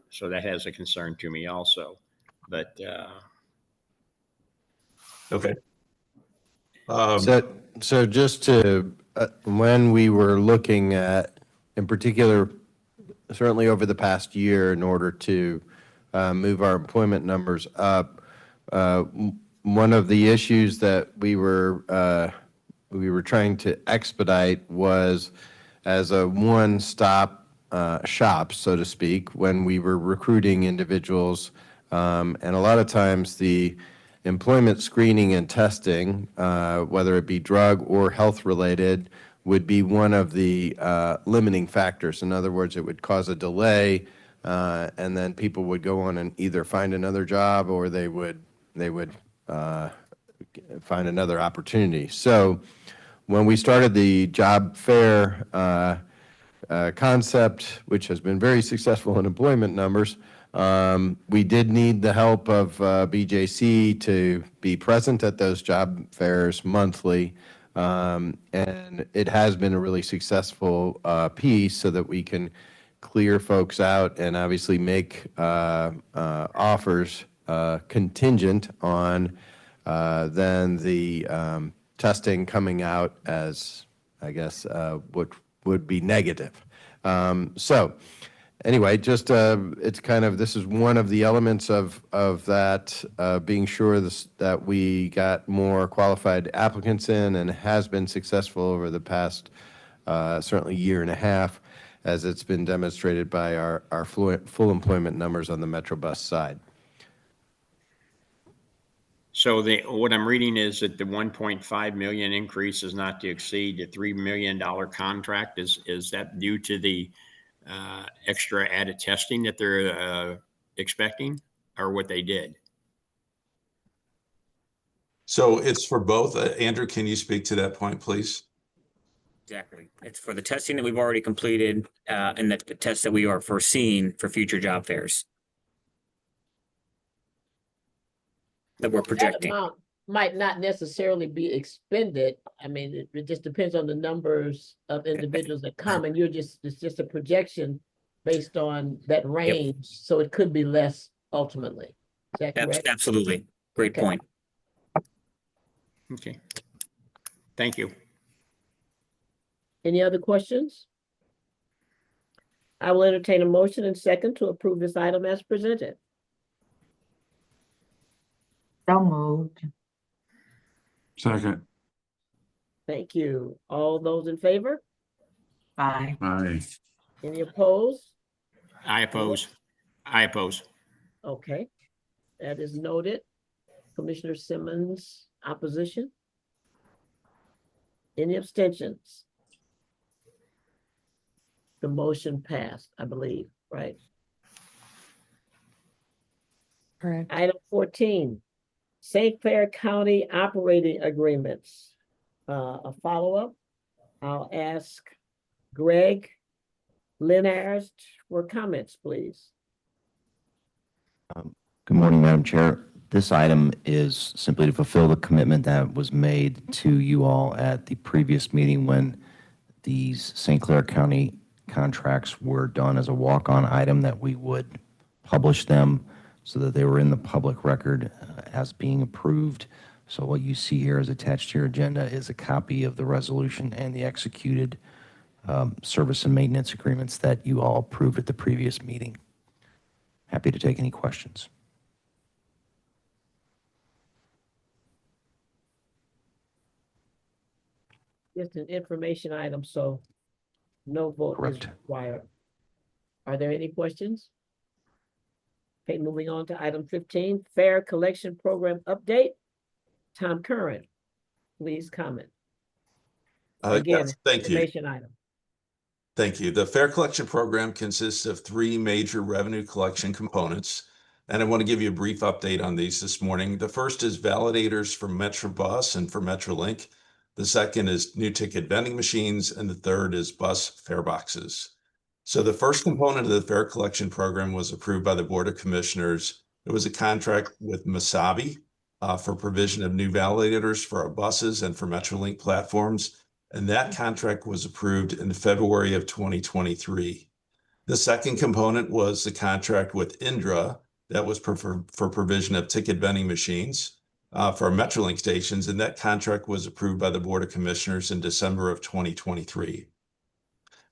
so that has a concern to me also. But Okay. So just to, when we were looking at, in particular, certainly over the past year, in order to move our employment numbers up, one of the issues that we were trying to expedite was as a one-stop shop, so to speak, when we were recruiting individuals. And a lot of times the employment screening and testing, whether it be drug or health related, would be one of the limiting factors. In other words, it would cause a delay, and then people would go on and either find another job or they would find another opportunity. So when we started the job fair concept, which has been very successful in employment numbers, we did need the help of BJC to be present at those job fairs monthly. And it has been a really successful piece so that we can clear folks out and obviously make offers contingent on then the testing coming out as, I guess, what would be negative. So anyway, just it's kind of, this is one of the elements of that, being sure that we got more qualified applicants in, and has been successful over the past certainly year and a half, as it's been demonstrated by our full employment numbers on the Metro Bus side. so what I'm reading is that the 1.5 million increase is not to exceed the $3 million contract. Is that due to the extra added testing that they're expecting, or what they did? So it's for both. Andrew, can you speak to that point, please? Exactly. It's for the testing that we've already completed and the tests that we are foreseeing for future job fairs that we're projecting. That amount might not necessarily be expended. I mean, it just depends on the numbers of individuals that come, and it's just a projection based on that range. Yep. So it could be less ultimately. Is that correct? Absolutely. Great point. Okay. Thank you. Any other questions? I will entertain a motion and second to approve this item as presented. So moved. Second. Thank you. All those in favor? Aye. Aye. Any opposed? I oppose. I oppose. Okay, that is noted. Commissioner Simmons, opposition? Any abstentions? The motion passed, I believe, right? Correct. Item 14, St. Clair County operating agreements. A follow-up. I'll ask Greg Linars for comments, please. Good morning, Madam Chair. This item is simply to fulfill the commitment that was made to you all at the previous meeting when these St. Clair County contracts were done as a walk-on item, that we would publish them so that they were in the public record as being approved. So what you see here as attached to your agenda is a copy of the resolution and the executed service and maintenance agreements that you all approved at the previous meeting. Happy to take any questions. Just an information item, so no vote is required. Are there any questions? Okay, moving on to item 15, Fair Collection Program Update. Tom Curran, please comment. Again, Yes, thank you. information item. Thank you. The Fair Collection Program consists of three major revenue collection components. and I want to give you a brief update on these this morning. The first is validators for Metrobus and for Metrolink. The second is new ticket vending machines, and the third is bus fare boxes. So the first component of the fare collection program was approved by the Board of Commissioners. It was a contract with Masabi for provision of new validators for our buses and for Metrolink platforms, and that contract was approved in February of 2023. The second component was the contract with Indra that was for provision of ticket vending machines for Metrolink stations, and that contract was approved by the Board of Commissioners in December of 2023.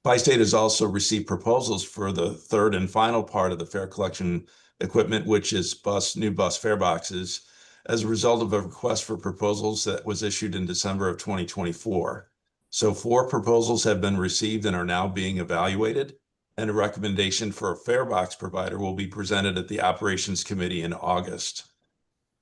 Bi-State has also received proposals for the third and final part of the fare collection equipment, which is new bus fare boxes, as a result of a request for proposals that was issued in December of 2024. So 4 proposals have been received and are now being evaluated, and a recommendation for a fare box provider will be presented at the Operations Committee in August.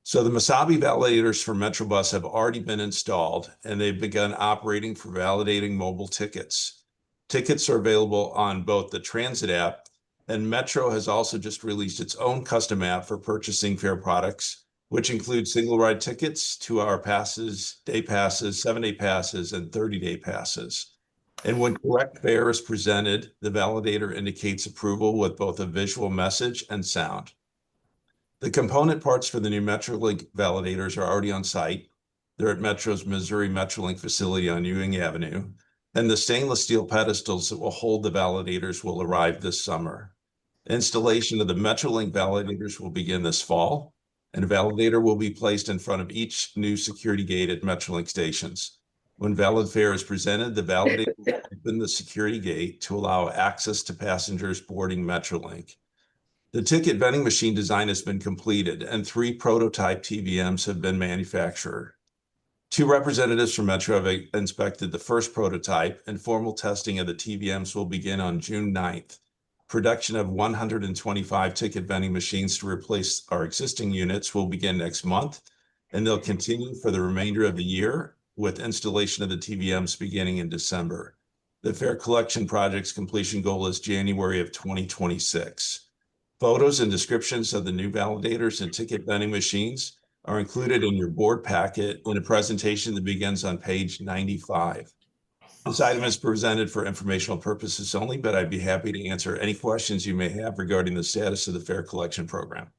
So the Masabi validators for Metrobus have already been installed, and they've begun operating for validating mobile tickets. Tickets are available on both the transit app, and Metro has also just released its own custom app for purchasing fare products, which includes single ride tickets, 2-hour passes, day passes, 7-day passes, and 30-day passes. And when correct fare is presented, the validator indicates approval with both a visual message and sound. The component parts for the new Metrolink validators are already on site. They're at Metro's Missouri Metrolink facility on Ewing Avenue, and the stainless steel pedestals that will hold the validators will arrive this summer. Installation of the Metrolink validators will begin this fall, and a validator will be placed in front of each new security gate at Metrolink stations. When valid fare is presented, the validator will open the security gate to allow access to passengers boarding Metrolink. The ticket vending machine design has been completed, and 3 prototype TVMs have been manufactured. 2 representatives from Metro have inspected the first prototype, and formal testing of the TVMs will begin on June 9th. Production of 125 ticket vending machines to replace our existing units will begin next month, and they'll continue for the remainder of the year, with installation of the TVMs beginning in December. The fare collection project's completion goal is January of 2026. Photos and descriptions of the new validators and ticket vending machines are included in your board packet in a presentation that begins on page 95. This item is presented for informational purposes only, but I'd be happy to answer any questions you may have regarding the status of the fare collection program.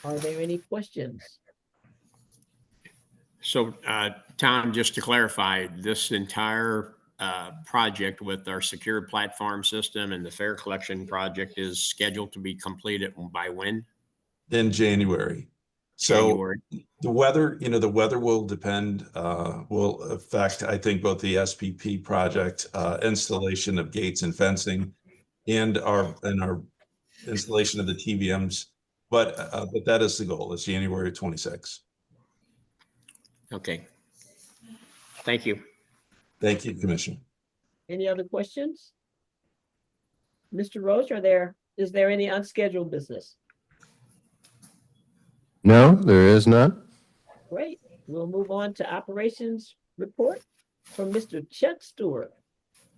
Are there any questions? So, Tom, just to clarify, this entire project with our secure platform system and the fare collection project is scheduled to be completed by when? In January. January. So the weather, the weather will depend, will affect, I think, both the SPP project, installation of gates and fencing, and our installation of the TVMs. But that is the goal. It's January 26. Okay. Thank you. Thank you, Commissioner. Any other questions? Mr. Roach, is there any unscheduled business? No, there is none. Great. We'll move on to operations report from Mr. Chet Stewart.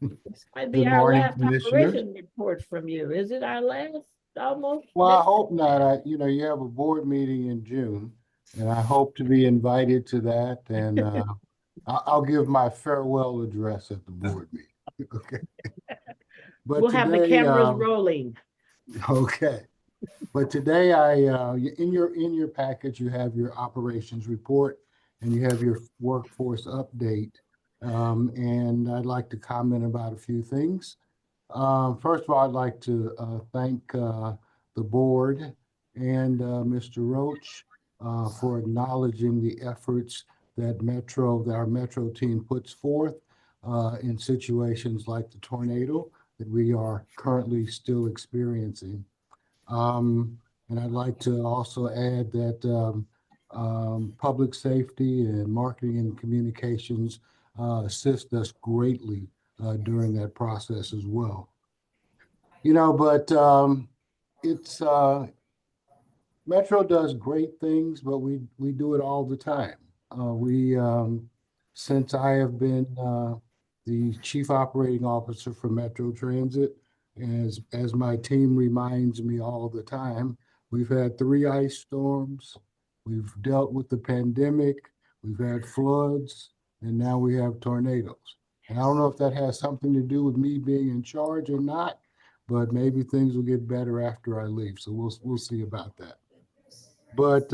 This might be Good our morning, last Commissioners. operation report from you. Is it our last almost? Well, I hope not. You have a board meeting in June, and I hope to be invited to that. And I'll give my farewell address at the board meeting. Okay. But We'll have the today, cameras rolling. okay. But today, in your package, you have your operations report and you have your workforce update. And I'd like to comment about a few things. First of all, I'd like to thank the board and Mr. Roach for acknowledging the efforts that our Metro team puts forth in situations like the tornado that we are currently still experiencing. And I'd like to also add that public safety and marketing and communications assist us greatly during that process as well. But it's Metro does great things, but we do it all the time. Since I have been the chief operating officer for Metro Transit, As my team reminds me all the time, we've had 3 ice storms, we've dealt with the pandemic, we've had floods, and now we have tornadoes. And I don't know if that has something to do with me being in charge or not, but maybe things will get better after I leave. So we'll see about that. But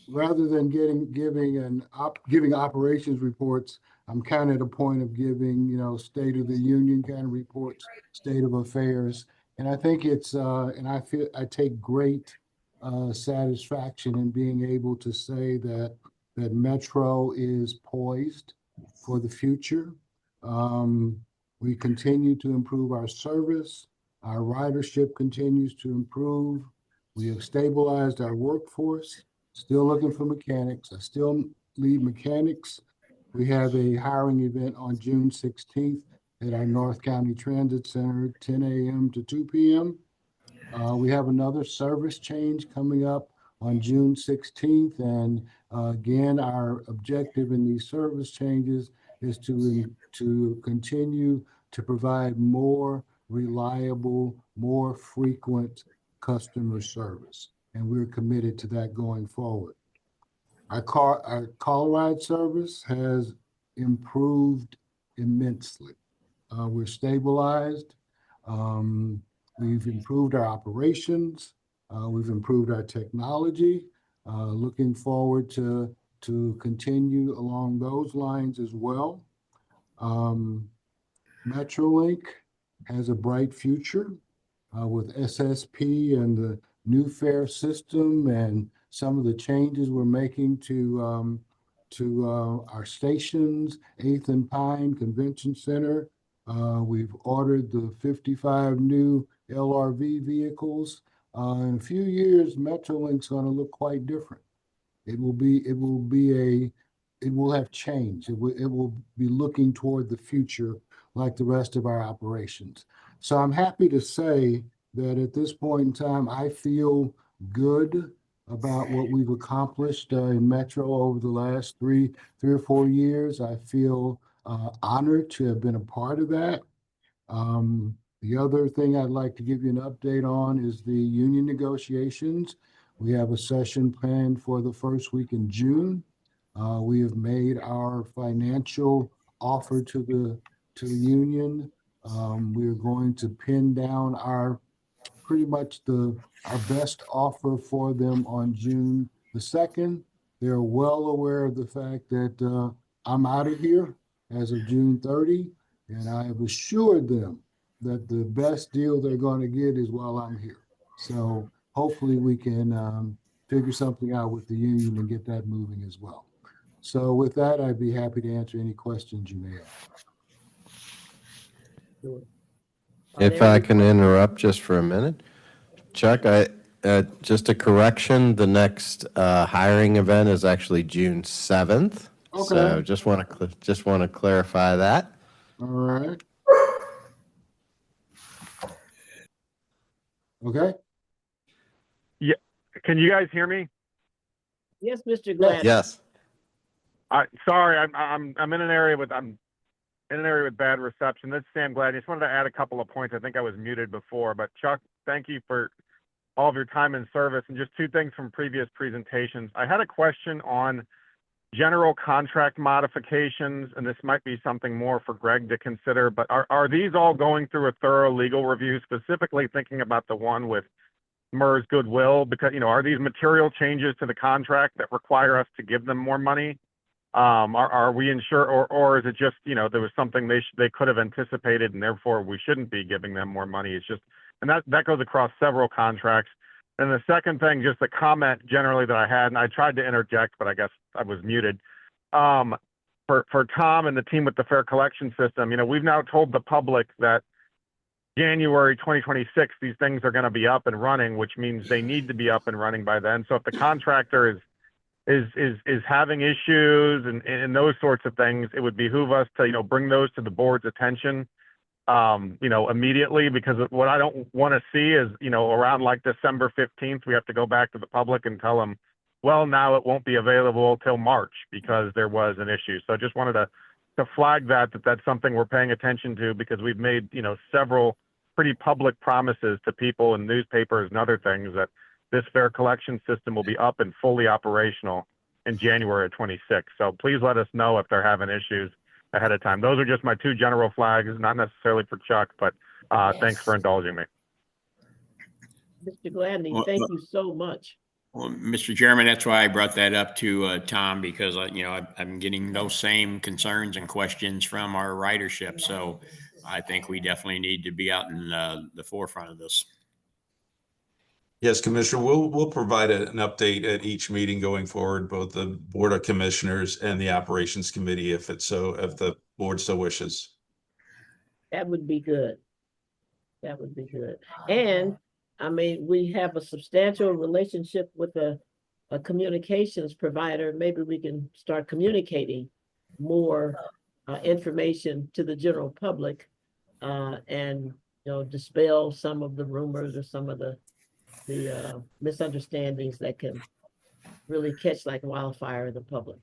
rather than giving operations reports, I'm kind of at a point of giving, state of the union kind of reports, state of affairs. And I think and I take great satisfaction in being able to say that Metro is poised for the future. We continue to improve our service. Our ridership continues to improve. We have stabilized our workforce. Still looking for mechanics. I still need mechanics. We have a hiring event on June 16th at our North County Transit Center, 10 a.m. to 2 p.m. We have another service change coming up on June 16th. And again, our objective in these service changes is to continue to provide more reliable, more frequent customer service. And we're committed to that going forward. Our call ride service has improved immensely. We're stabilized. We've improved our operations. We've improved our technology. Looking forward to continue along those lines as well. Metrolink has a bright future with SSP and the new fare system and some of the changes we're making to our stations, 8th and Pine Convention Center. We've ordered the 55 new LRV vehicles. In a few years, Metrolink's going to look quite different. It will have changed. It will be looking toward the future like the rest of our operations. So I'm happy to say that at this point in time, I feel good about what we've accomplished in Metro over the last three or 4 years. I feel honored to have been a part of that. The other thing I'd like to give you an update on is the union negotiations. We have a session planned for the first week in June. We have made our financial offer to the union. We're going to pin down pretty much our best offer for them on June the 2nd. They're well aware of the fact that I'm out of here as of June 30, and I have assured them that the best deal they're going to get is while I'm here. So hopefully we can figure something out with the union and get that moving as well. So with that, I'd be happy to answer any questions you may have. If I can interrupt just for a minute. Chuck, just a correction, the next hiring event is actually June 7th. Okay. So just want to clarify that. All right. Okay. Yeah. Can you guys hear me? Yes, Mr. Gladys. Yes. Sorry, I'm in an area with bad reception. This is Sam Gladys. Just wanted to add a couple of points. I think I was muted before, but Chuck, thank you for all of your time and service. And just 2 things from previous presentations. I had a question on general contract modifications, and this might be something more for Greg to consider, but are these all going through a thorough legal review, specifically thinking about the one with MERS Goodwill? Because, are these material changes to the contract that require us to give them more money? Are we insured, or is it just, there was something they could have anticipated and therefore we shouldn't be giving them more money? It's just, and that goes across several contracts. And the second thing, just a comment generally that I had, and I tried to interject, but I guess I was muted. For Tom and the team with the Fair Collection System, we've now told the public that January 2026, these things are going to be up and running, which means they need to be up and running by then. So if the contractor is having issues and those sorts of things, it would behoove us to, bring those to the board's attention, immediately, because what I don't want to see is, around like December 15th, we have to go back to the public and tell them, well, now it won't be available till March because there was an issue. So I just wanted to flag that's something we're paying attention to, because we've made, several pretty public promises to people in newspapers and other things that this fare collection system will be up and fully operational in January of 26. So please let us know if they're having issues ahead of time. Those are just my two general flags, not necessarily for Chuck, but thanks for indulging me. Mr. Gladney, Well, thank you so much. Well, Mr. Chairman, that's why I brought that up to Tom, because I'm getting those same concerns and questions from our ridership. So I think we definitely need to be out in the forefront of this. Yes, Commissioner, we'll provide an update at each meeting going forward, both the Board of Commissioners and the Operations Committee, if the board so wishes. That would be good. That would be good. And I mean, we have a substantial relationship with a communications provider. Maybe we can start communicating more information to the general public and dispel some of the rumors or some of the misunderstandings that can really catch like wildfire in the public.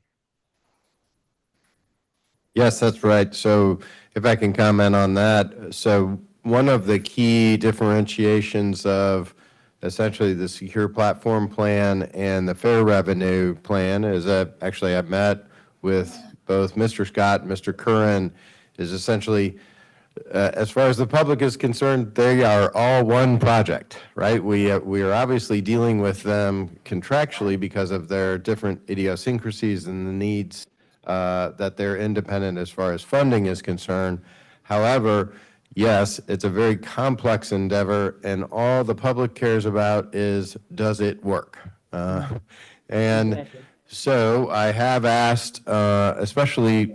Yes, that's right. So if I can comment on that. So one of the key differentiations of essentially the secure platform plan and the fair revenue plan is that actually I've met with both Mr. Scott and Mr. Curran, is essentially as far as the public is concerned, they are all one project, right? We are obviously dealing with them contractually because of their different idiosyncrasies and the needs that they're independent as far as funding is concerned. However, yes, it's a very complex endeavor, and all the public cares about is, does it work? And Exactly. so I have asked, especially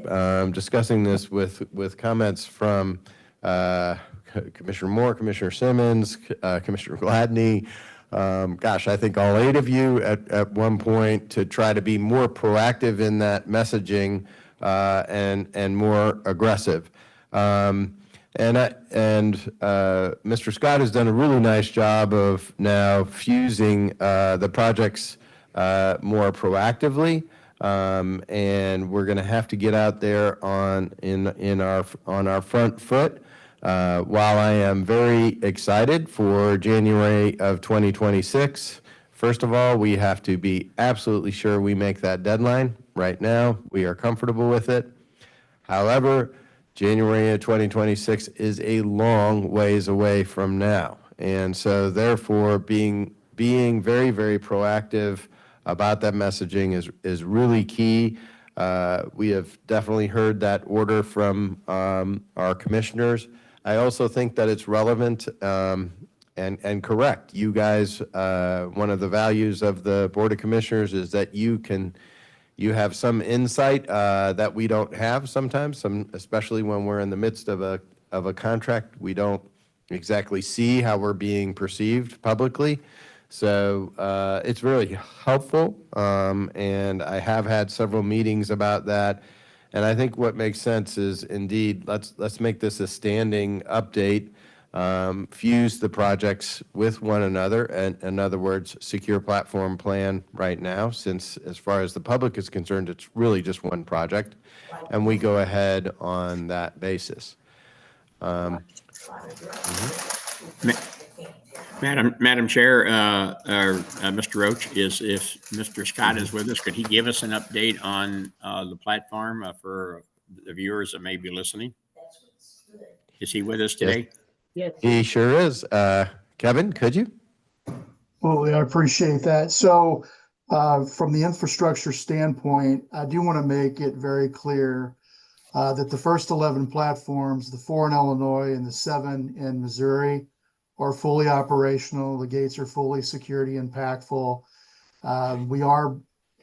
discussing this with comments from Commissioner Moore, Commissioner Simmons, Commissioner Gladney, gosh, I think all 8 of you at one point, to try to be more proactive in that messaging and more aggressive. And Mr. Scott has done a really nice job of now fusing the projects more proactively, and we're going to have to get out there on our front foot. While I am very excited for January of 2026, first of all, we have to be absolutely sure we make that deadline. Right now, we are comfortable with it. However, January of 2026 is a long ways away from now. And so therefore, being very, very proactive about that messaging is really key. We have definitely heard that order from our commissioners. I also think that it's relevant and correct. You guys, one of the values of the Board of Commissioners is that you have some insight that we don't have sometimes, especially when we're in the midst of a contract. We don't exactly see how we're being perceived publicly. So it's really helpful, and I have had several meetings about that. And I think what makes sense is, indeed, let's make this a standing update, fuse the projects with one another, and in other words, secure platform plan right now, since as far as the public is concerned, it's really just one project, and we go ahead on that basis. Madam Chair, Mr. Roach, if Mr. Scott is with us, could he give us an update on the platform for the viewers that may be listening? Is he with us today? Yes. He sure is. Kevin, could you? Well, I appreciate that. So from the infrastructure standpoint, I do want to make it very clear that the first 11 platforms, the 4 in Illinois and the 7 in Missouri, are fully operational. The gates are fully security impactful. We are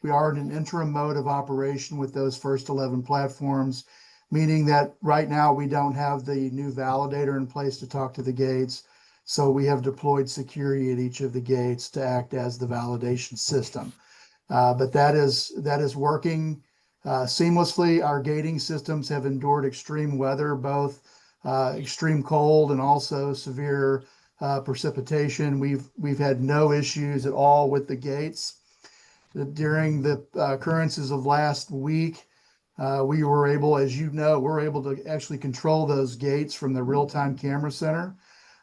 in an interim mode of operation with those first 11 platforms, meaning that right now we don't have the new validator in place to talk to the gates. So we have deployed security at each of the gates to act as the validation system. But that is working seamlessly. Our gating systems have endured extreme weather, both extreme cold and also severe precipitation. We've had no issues at all with the gates. During the occurrences of last week, we were able, as you know, we're able to actually control those gates from the real-time camera center.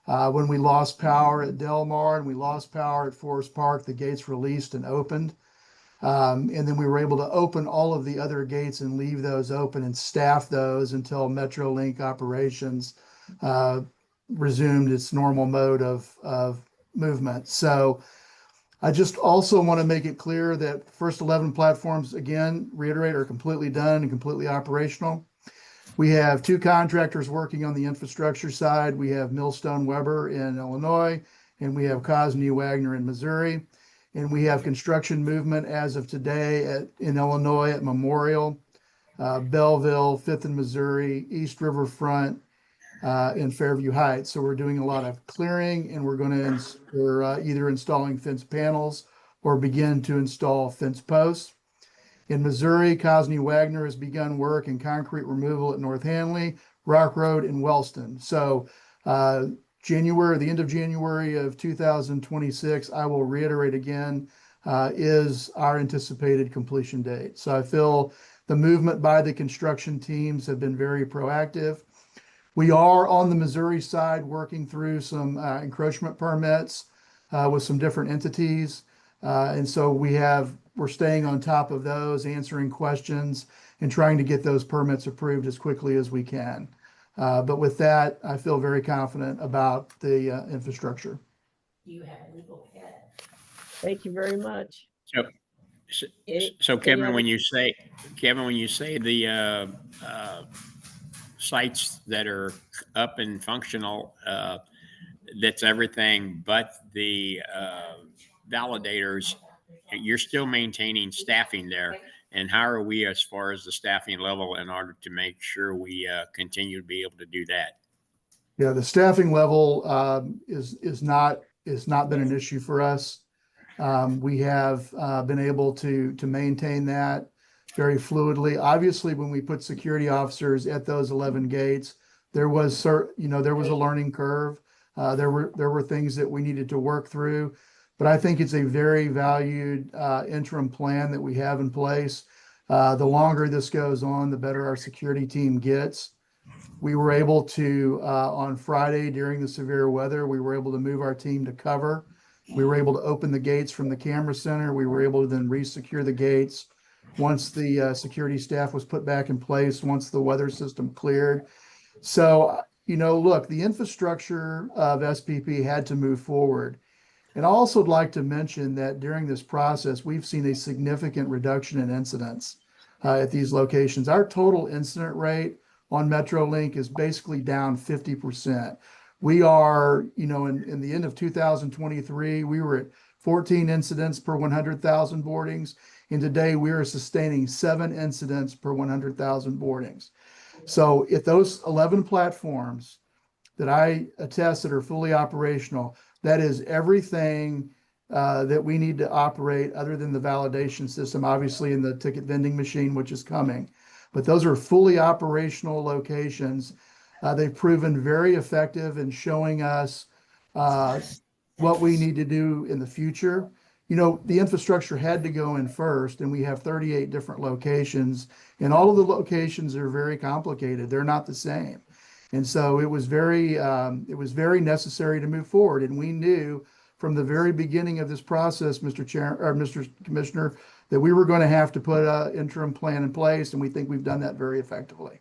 When we lost power at Del Mar and we lost power at Forest Park, the gates released and opened. And then we were able to open all of the other gates and leave those open and staff those until MetroLink operations resumed its normal mode of movement. So I just also want to make it clear that first 11 platforms, again, reiterate, are completely done and completely operational. We have 2 contractors working on the infrastructure side. We have Millstone Weber in Illinois, and we have Cosney Wagner in Missouri. And we have construction movement as of today in Illinois at Memorial, Belleville, 5th and Missouri, East Riverfront, and Fairview Heights. So we're doing a lot of clearing, and we're either installing fence panels or begin to install fence posts. In Missouri, Cosney Wagner has begun work in concrete removal at North Hanley, Rock Road, and Wellston. So the end of January of 2026, I will reiterate again, is our anticipated completion date. So I feel the movement by the construction teams have been very proactive. We are on the Missouri side working through some encroachment permits with some different entities. And so we're staying on top of those, answering questions, and trying to get those permits approved as quickly as we can. But with that, I feel very confident about the infrastructure. You have legal head. Thank you very much. So Kevin, when you say the sites that are up and functional, that's everything but the validators, you're still maintaining staffing there. And how are we as far as the staffing level in order to make sure we continue to be able to do that? Yeah, the staffing level is not been an issue for us. We have been able to maintain that very fluidly. Obviously, when we put security officers at those 11 gates, there was a learning curve. There were things that we needed to work through, but I think it's a very valued interim plan that we have in place. The longer this goes on, the better our security team gets. We were able to, on Friday during the severe weather, we were able to move our team to cover. We were able to open the gates from the camera center. We were able to then re-secure the gates once the security staff was put back in place, once the weather system cleared. So, look, the infrastructure of SPP had to move forward. And I also would like to mention that during this process, we've seen a significant reduction in incidents at these locations. Our total incident rate on MetroLink is basically down 50%. We are, in the end of 2023, we were at 14 incidents per 100,000 boardings. And today we are sustaining 7 incidents per 100,000 boardings. So if those 11 platforms that I attest that are fully operational, that is everything that we need to operate other than the validation system, obviously in the ticket vending machine, which is coming. But those are fully operational locations. They've proven very effective in showing us what we need to do in the future. The infrastructure had to go in first, and we have 38 different locations, and all of the locations are very complicated. They're not the same. And so it was very necessary to move forward. And we knew from the very beginning of this process, Mr. Commissioner, that we were going to have to put an interim plan in place, and we think we've done that very effectively.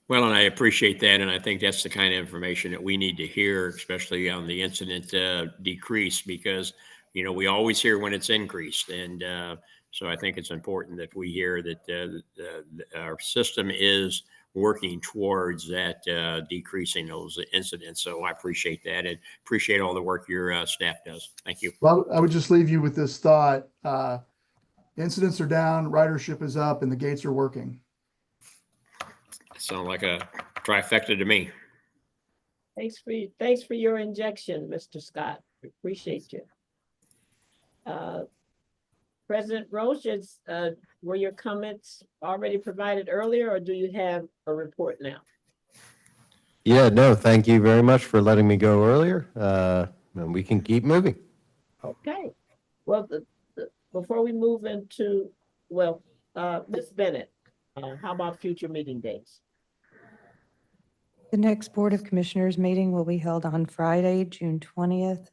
Well, and I appreciate that, and I think that's the kind of information that we need to hear, especially on the incident decrease, because we always hear when it's increased, and so I think it's important that we hear that our system is working towards that decreasing those incidents. So I appreciate that, and appreciate all the work your staff does. Thank you. Well, I would just leave you with this thought: incidents are down, ridership is up, and the gates are working. Sound like a trifecta to me. Thanks for your injection, Mr. Scott. We appreciate you. President Roche, were your comments already provided earlier, or do you have a report now? Yeah, no, thank you very much for letting me go earlier. And we can keep moving. Okay. Well, before we move into, Ms. Bennett, how about future meeting dates? The next Board of Commissioners meeting will be held on Friday, June 20th.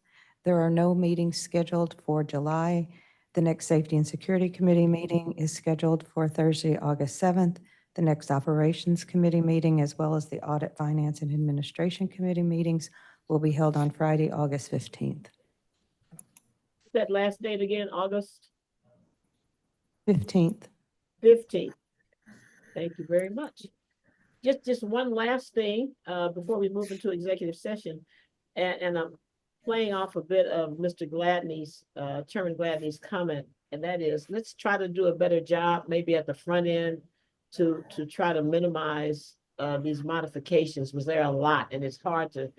There are no meetings scheduled for July. The next Safety and Security Committee meeting is scheduled for Thursday, August 7th. The next Operations Committee meeting, as well as the Audit, Finance, and Administration Committee meetings, will be held on Friday, August 15th. That last date again, August 15th. 15th. Thank you very much. Just one last thing, before we move into executive session, and I'm playing off a bit of Mr. Gladney's, Chairman Gladney's comment, and that is, let's try to do a better job, maybe at the front end, to try to minimize these modifications, because there are a lot, and it's hard to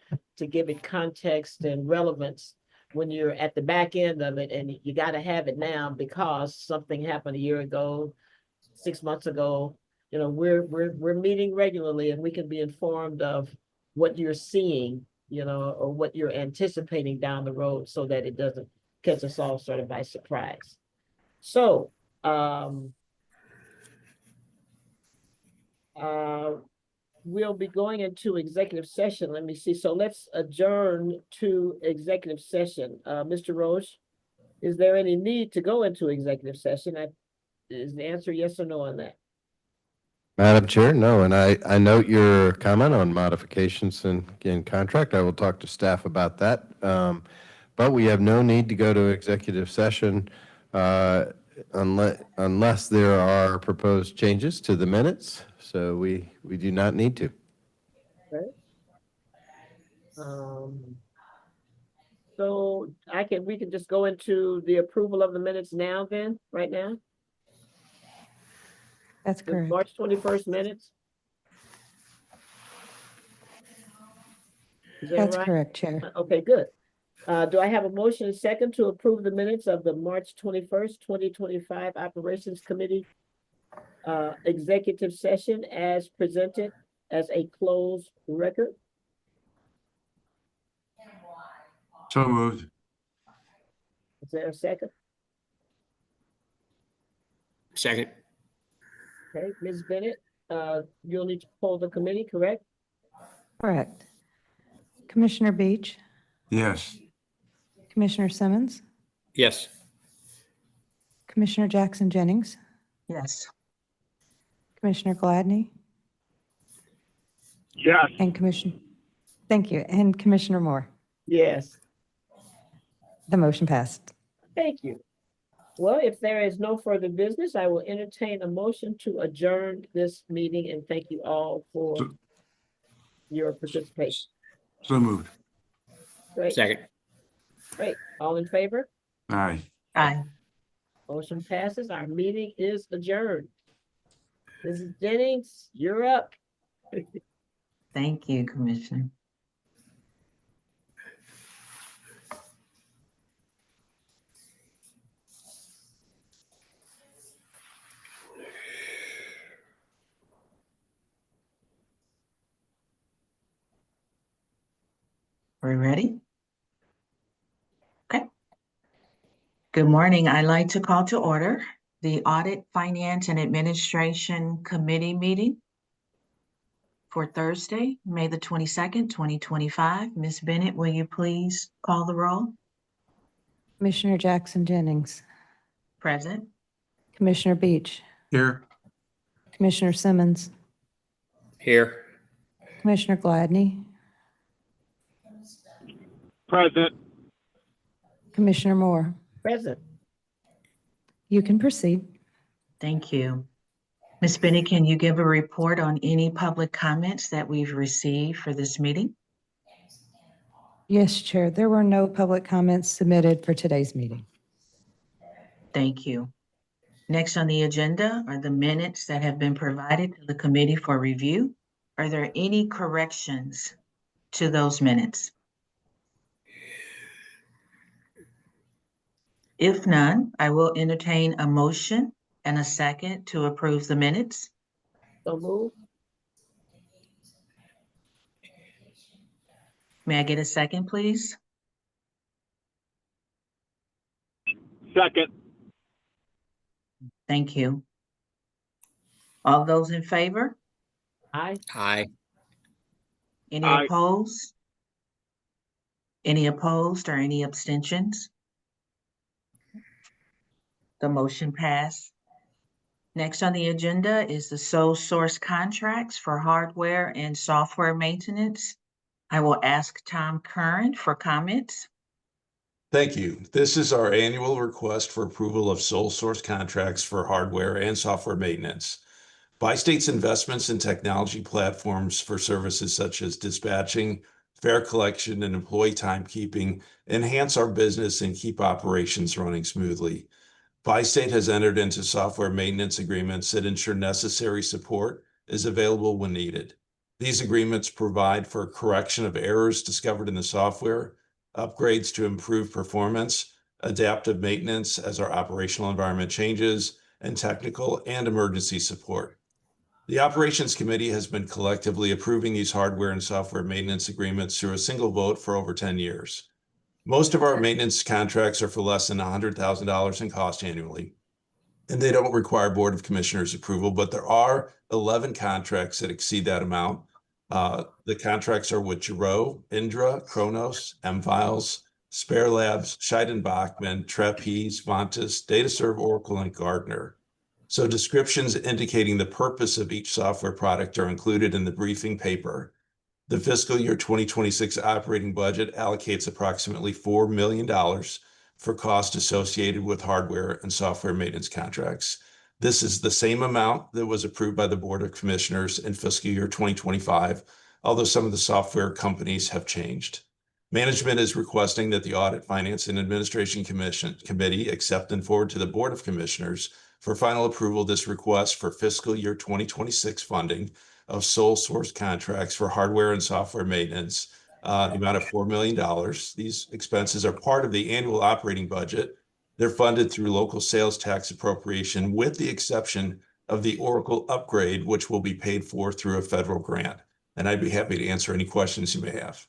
give it context and relevance when you're at the back end of it, and you got to have it now because something happened a year ago, 6 months ago. You know, we're meeting regularly, and we can be informed of what you're seeing, you know, or what you're anticipating down the road, so that it doesn't catch us all sort of by surprise. So, we'll be going into executive session. Let me see. So let's adjourn to executive session. Mr. Roche, is there any need to go into executive session? Is the answer yes or no on that? Madam Chair, no, and I note your comment on modifications in contract. I will talk to staff about that. But we have no need to go to executive session unless there are proposed changes to the minutes. So we do not need to. Okay. So we can just go into the approval of the minutes now then, right now? That's The correct. March 21st minutes? Is that That's right? correct, Chair. Okay, good. Do I have a motion and second to approve the minutes of the March 21st, 2025 Operations Committee executive session as presented as a closed record? So moved. Is there a second? Second. Okay, Ms. Bennett, you'll need to poll the committee, correct? Correct. Commissioner Beach, Yes. Commissioner Simmons, Yes. Commissioner Jackson Jennings, Yes. Commissioner Gladney, Yes. and thank you, and Commissioner Moore. Yes. The motion passed. Thank you. Well, if there is no further business, I will entertain a motion to adjourn this meeting, and thank you all for your participation. So moved. Great, Second. great. All in favor? Aye. Aye. Motion passes. Our meeting is adjourned. Mrs. Jennings, you're up. Thank you, Commissioner. We ready? Okay. Good morning. I'd like to call to order the Audit, Finance, and Administration Committee meeting for Thursday, May the 22nd, 2025. Ms. Bennett, will you please call the roll? Commissioner Jackson Jennings, Present. Commissioner Beach, Here. Commissioner Simmons, Here. Commissioner Gladney, Present. Commissioner Moore. Present. You can proceed. Thank you. Ms. Bennett, can you give a report on any public comments that we've received for this meeting? Yes, Chair. There were no public comments submitted for today's meeting. Thank you. Next on the agenda are the minutes that have been provided to the committee for review. Are there any corrections to those minutes? If none, I will entertain a motion and a second to approve the minutes. So move. May I get a second, please? Second. Thank you. All those in favor? Aye. Aye. Any Aye. opposed? Any opposed or any abstentions? The motion passed. Next on the agenda is the sole source contracts for hardware and software maintenance. I will ask Tom Curran for comments. Thank you. This is our annual request for approval of sole source contracts for hardware and software maintenance. Bi-State's investments in technology platforms for services such as dispatching, fare collection, and employee timekeeping enhance our business and keep operations running smoothly. Bi-State has entered into software maintenance agreements that ensure necessary support is available when needed. These agreements provide for correction of errors discovered in the software, upgrades to improve performance, adaptive maintenance as our operational environment changes, and technical and emergency support. The Operations Committee has been collectively approving these hardware and software maintenance agreements through a single vote for over 10 years. Most of our maintenance contracts are for less than $100,000 in cost annually, and they don't require Board of Commissioners approval, but there are 11 contracts that exceed that amount. The contracts are with Giroux, Indra, Kronos, M-Files, Spare Labs, Scheiden Bachman, Trapeze, Vontas, DataServe, Oracle, and Gardner. So descriptions indicating the purpose of each software product are included in the briefing paper. The fiscal year 2026 operating budget allocates approximately $4 million for costs associated with hardware and software maintenance contracts. This is the same amount that was approved by the Board of Commissioners in fiscal year 2025, although some of the software companies have changed. Management is requesting that the Audit, Finance, and Administration Committee accept and forward to the Board of Commissioners for final approval this request for fiscal year 2026 funding of sole source contracts for hardware and software maintenance, the amount of $4 million. These expenses are part of the annual operating budget. They're funded through local sales tax appropriation, with the exception of the Oracle upgrade, which will be paid for through a federal grant. And I'd be happy to answer any questions you may have.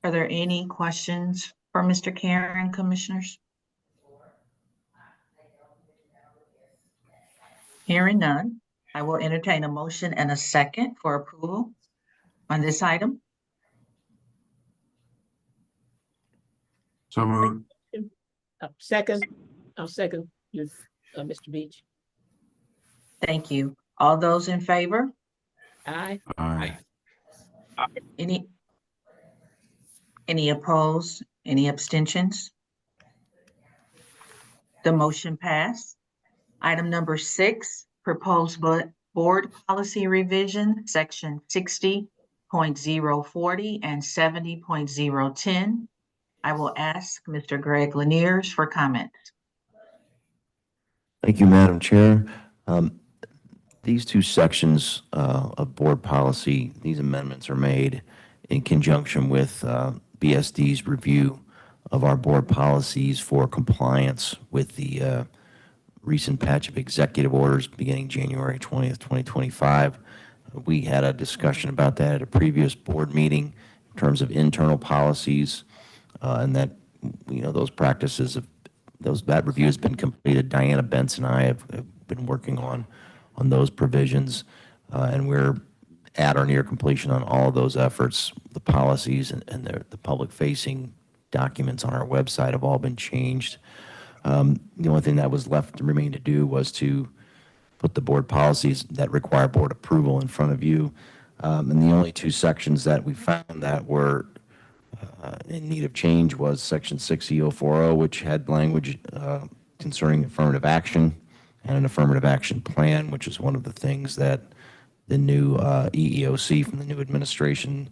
Are there any questions for Mr. Karen, Commissioners? Hearing none, I will entertain a motion and a second for approval on this item. So moved. I'll second you, Mr. Beach. Thank you. All those in favor? Aye. Aye. Any opposed? Any abstentions? The motion passed. Item number 6, proposed board policy revision, section 60.040 and 70.010. I will ask Mr. Greg Laniers for comment. Thank you, Madam Chair. These two sections of board policy, these amendments are made in conjunction with BSD's review of our board policies for compliance with the recent batch of executive orders beginning January 20th, 2025. We had a discussion about that at a previous board meeting in terms of internal policies, and that, those practices that review has been completed. Diana Bentz and I have been working on those provisions, and we're at or near completion on all of those efforts. The policies and the public-facing documents on our website have all been changed. The only thing that was left to remain to do was to put the board policies that require board approval in front of you. And the only two sections that we found that were in need of change was section 6E040, which had language concerning affirmative action and an affirmative action plan, which is one of the things that the new EEOC from the new administration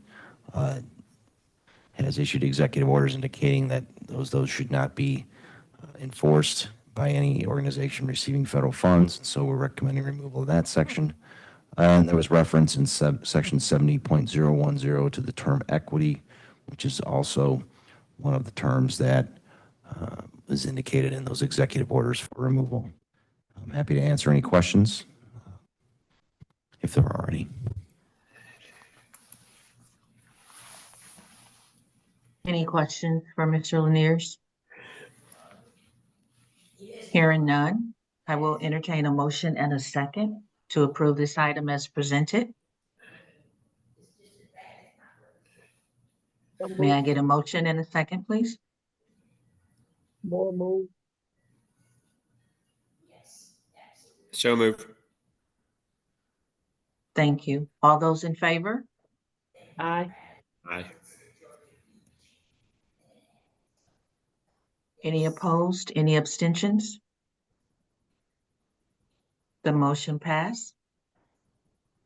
has issued executive orders indicating that those should not be enforced by any organization receiving federal funds. And so we're recommending removal of that section. And there was reference in section 70.010 to the term equity, which is also one of the terms that is indicated in those executive orders for removal. I'm happy to answer any questions if there are any. Any questions for Mr. Laniers? Hearing none, I will entertain a motion and a second to approve this item as presented? So May I moved. get a motion and a second, please? More move. So moved. Thank you. All those in favor? Aye. Aye. Any opposed? Any abstentions? The motion passed.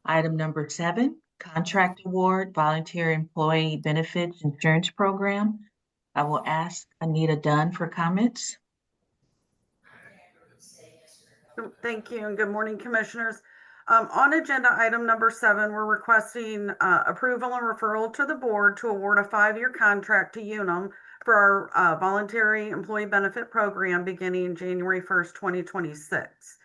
Item number 7, contract award, voluntary employee benefits insurance program. I will ask Anita Dunn for comments. Thank you, and good morning, Commissioners. On agenda item number 7, we're requesting approval and referral to the board to award a 5-year contract to Unum for our voluntary employee benefit program beginning January 1st, 2026.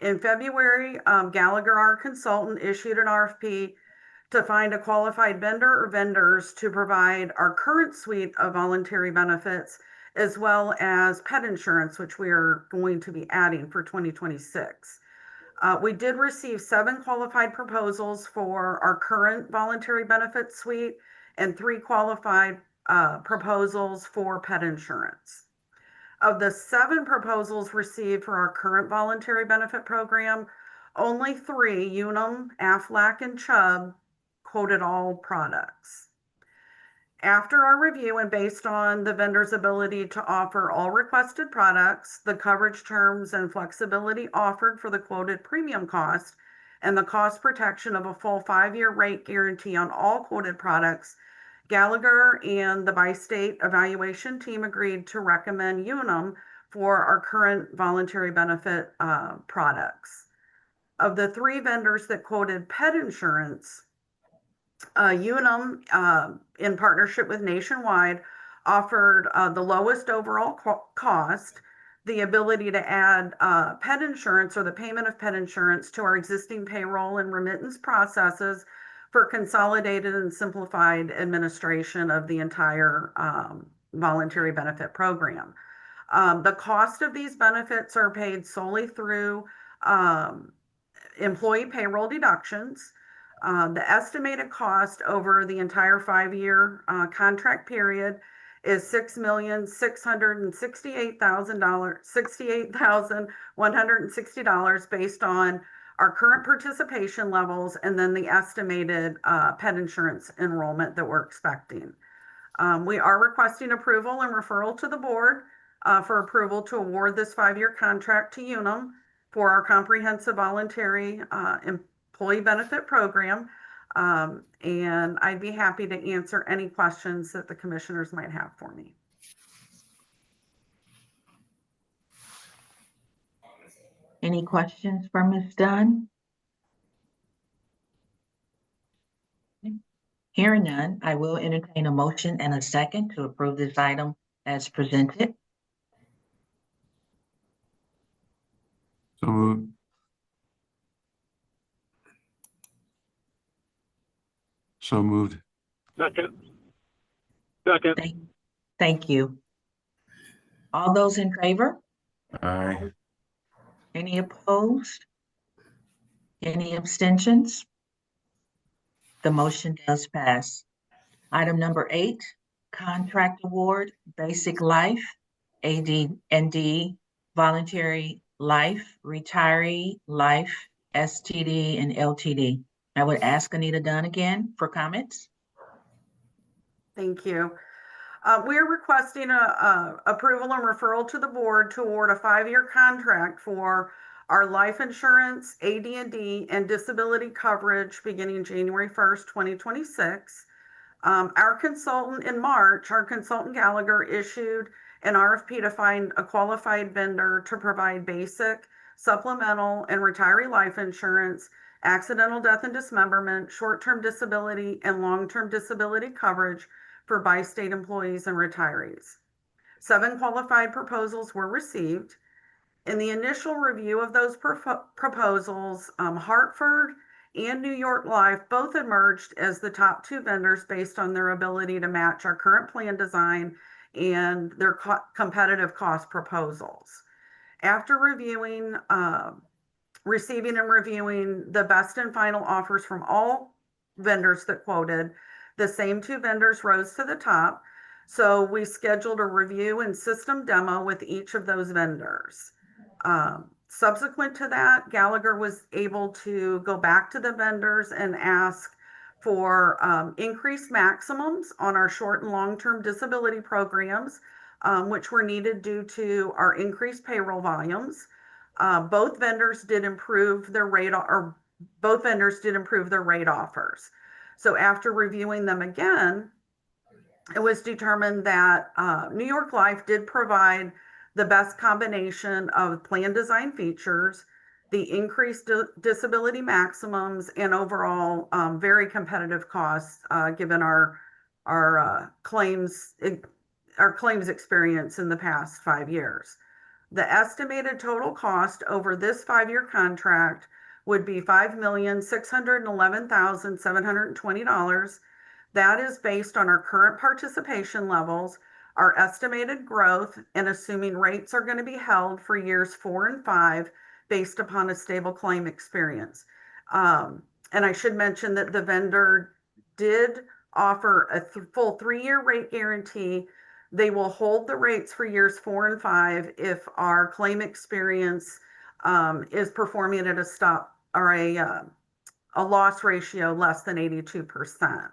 In February, Gallagher, our consultant, issued an RFP to find a qualified vendor or vendors to provide our current suite of voluntary benefits, as well as pet insurance, which we are going to be adding for 2026. We did receive 7 qualified proposals for our current voluntary benefit suite and 3 qualified proposals for pet insurance. Of the 7 proposals received for our current voluntary benefit program, only 3, Unum, Aflac, and Chubb, quoted all products. After our review and based on the vendor's ability to offer all requested products, the coverage terms and flexibility offered for the quoted premium cost, and the cost protection of a full 5-year rate guarantee on all quoted products, Gallagher and the bi-state evaluation team agreed to recommend Unum for our current voluntary benefit products. Of the 3 vendors that quoted pet insurance, Unum, in partnership with Nationwide, offered the lowest overall cost, the ability to add pet insurance or the payment of pet insurance to our existing payroll and remittance processes for consolidated and simplified administration of the entire voluntary benefit program. The cost of these benefits are paid solely through employee payroll deductions. The estimated cost over the entire 5-year contract period is $6,668,160 based on our current participation levels and then the estimated pet insurance enrollment that we're expecting. We are requesting approval and referral to the board for approval to award this 5-year contract to Unum for our comprehensive voluntary employee benefit program. And I'd be happy to answer any questions that the commissioners might have for me. Any questions for Ms. Dunn? Hearing none, I will entertain a motion and a second to approve this item as presented. So moved. So moved. Second. Thank you. All those in favor? Aye. Any opposed? Any abstentions? The motion does pass. Item number 8, contract award, basic life, AD&D, voluntary life, retiree life, STD, and LTD. I would ask Anita Dunn again for comments. Thank you. We are requesting approval and referral to the board to award a 5-year contract for our life insurance, AD&D, and disability coverage beginning January 1st, 2026. Our consultant in March, our consultant Gallagher, issued an RFP to find a qualified vendor to provide basic, supplemental, and retiree life insurance, accidental death and dismemberment, short-term disability, and long-term disability coverage for bi-state employees and retirees. 7 qualified proposals were received. In the initial review of those proposals, Hartford and New York Life both emerged as the top 2 vendors based on their ability to match our current plan design and their competitive cost proposals. After reviewing receiving and reviewing the best and final offers from all vendors that quoted. The same two vendors rose to the top. So we scheduled a review and system demo with each of those vendors. Subsequent to that, Gallagher was able to go back to the vendors and ask for increased maximums on our short and long-term disability programs, which were needed due to our increased payroll volumes. Both vendors did improve their rate, or both vendors did improve their rate offers. So after reviewing them again, it was determined that New York Life did provide the best combination of plan design features, the increased disability maximums, and overall very competitive costs given our claims experience in the past 5 years. The estimated total cost over this 5-year contract would be $5,611,720. That is based on our current participation levels, our estimated growth, and assuming rates are going to be held for years 4 and 5 based upon a stable claim experience. And I should mention that the vendor did offer a full 3-year rate guarantee. They will hold the rates for years 4 and 5 if our claim experience is performing at a stop or a loss ratio less than 82%.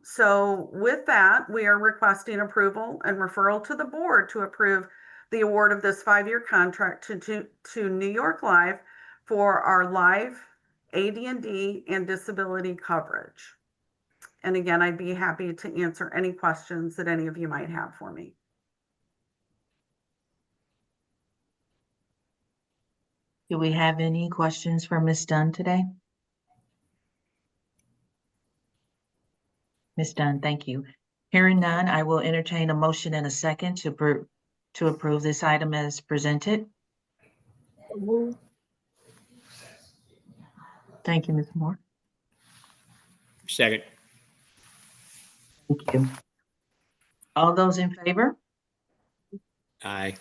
So with that, we are requesting approval and referral to the board to approve the award of this 5-year contract to New York Life for our life, AD&D, and disability coverage. And again, I'd be happy to answer any questions that any of you might have for me. Do we have any questions for Ms. Dunn today? Ms. Dunn, thank you. Hearing none, I will entertain a motion and a second to approve this item as presented. Thank you, Ms. Moore. Second. Thank you. All those in favor? Aye.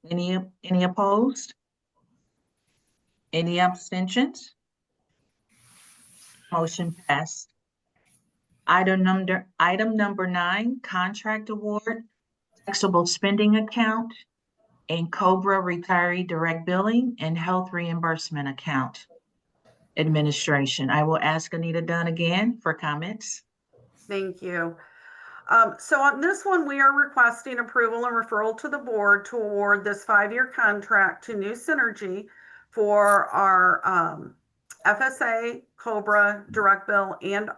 Any opposed? Any abstentions? Motion passed. Item number 9, contract award, flexible spending account, and COBRA retiree direct billing and health reimbursement account administration. I will ask Anita Dunn again for comments. Thank you. So on this one, we are requesting approval and referral to the board to award this 5-year contract to New Synergy for our FSA, COBRA, direct bill, and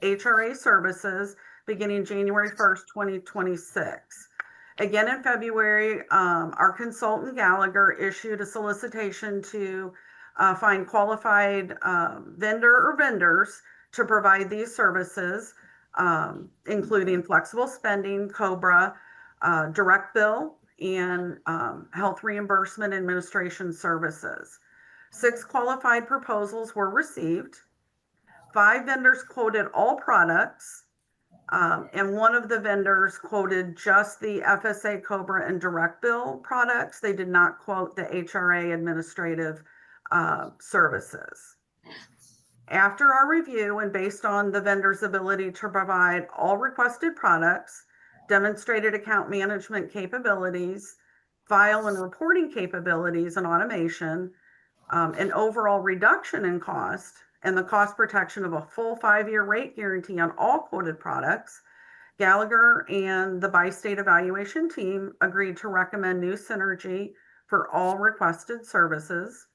HRA services beginning January 1st, 2026. Again, in February, our consultant Gallagher issued a solicitation to find qualified vendor or vendors to provide these services, including flexible spending, COBRA, direct bill, and health reimbursement administration services. 6 qualified proposals were received. 5 vendors quoted all products, and one of the vendors quoted just the FSA, COBRA, and direct bill products. They did not quote the HRA administrative services. After our review and based on the vendor's ability to provide all requested products, demonstrated account management capabilities, file and reporting capabilities and automation, an overall reduction in cost, and the cost protection of a full 5-year rate guarantee on all quoted products, Gallagher and the bi-state evaluation team agreed to recommend New Synergy for all requested services.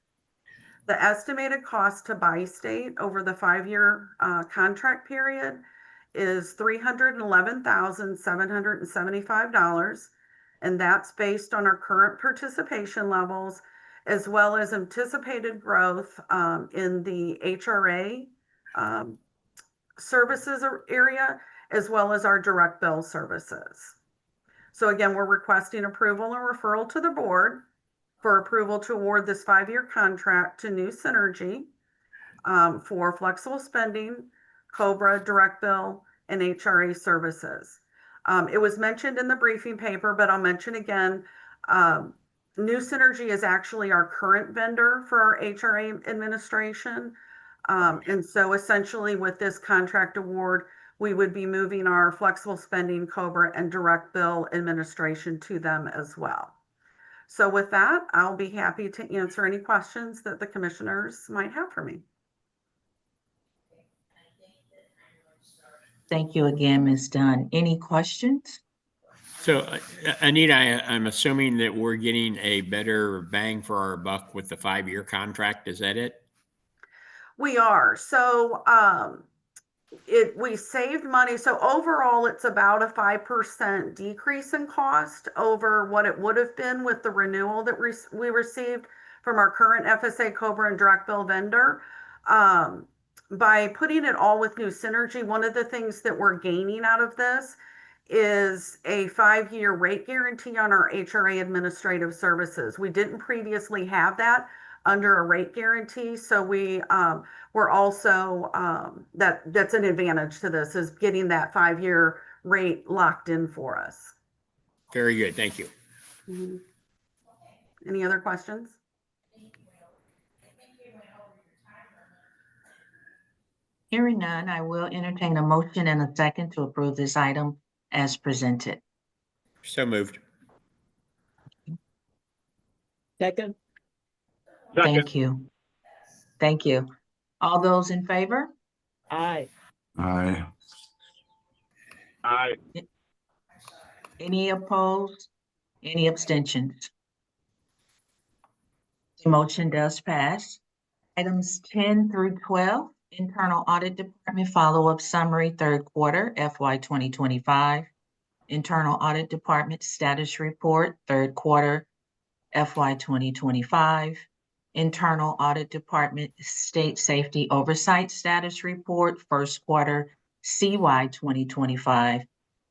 The estimated cost to bi-state over the 5-year contract period is $311,775, and that's based on our current participation levels, as well as anticipated growth in the HRA services area, as well as our direct bill services. So again, we're requesting approval and referral to the board for approval to award this 5-year contract to New Synergy for flexible spending, COBRA, direct bill, and HRA services. It was mentioned in the briefing paper, but I'll mention again, New Synergy is actually our current vendor for our HRA administration. And so essentially with this contract award, we would be moving our flexible spending, COBRA, and direct bill administration to them as well. So with that, I'll be happy to answer any questions that the commissioners might have for me. Thank you again, Ms. Dunn. Any questions? So Anita, I'm assuming that we're getting a better bang for our buck with the 5-year contract. Is that it? We are. So we saved money. So overall, it's about a 5% decrease in cost over what it would have been with the renewal that we received from our current FSA, COBRA, and direct bill vendor. By putting it all with New Synergy, one of the things that we're gaining out of this is a 5-year rate guarantee on our HRA administrative services. We didn't previously have that under a rate guarantee, so we're also that's an advantage to this, is getting that 5-year rate locked in for us. Very good. Thank you. Mm-hmm. Any other questions? Hearing none, I will entertain a motion and a second to approve this item as presented. So moved. Second? Thank you. Thank you. All those in favor? Aye. Aye. Aye. Any opposed? Any abstentions? The motion does pass. Items 10 through 12, Internal Audit Department Follow-Up Summary, Third Quarter, FY 2025. Internal Audit Department Status Report, Third Quarter, FY 2025. Internal Audit Department State Safety Oversight Status Report, First Quarter, CY 2025.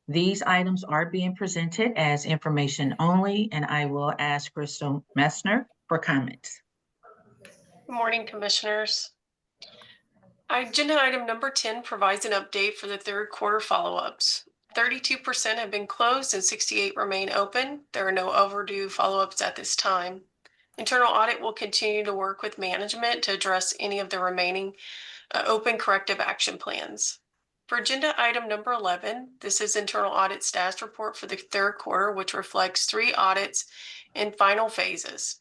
These items are being presented as information only, and I will ask Crystal Messner for comments. Good morning, Commissioners. Agenda item number 10 provides an update for the third quarter follow-ups. 32% have been closed and 68 remain open. There are no overdue follow-ups at this time. Internal Audit will continue to work with management to address any of the remaining open corrective action plans. For agenda item number 11, this is Internal Audit Status Report for the third quarter, which reflects 3 audits in final phases.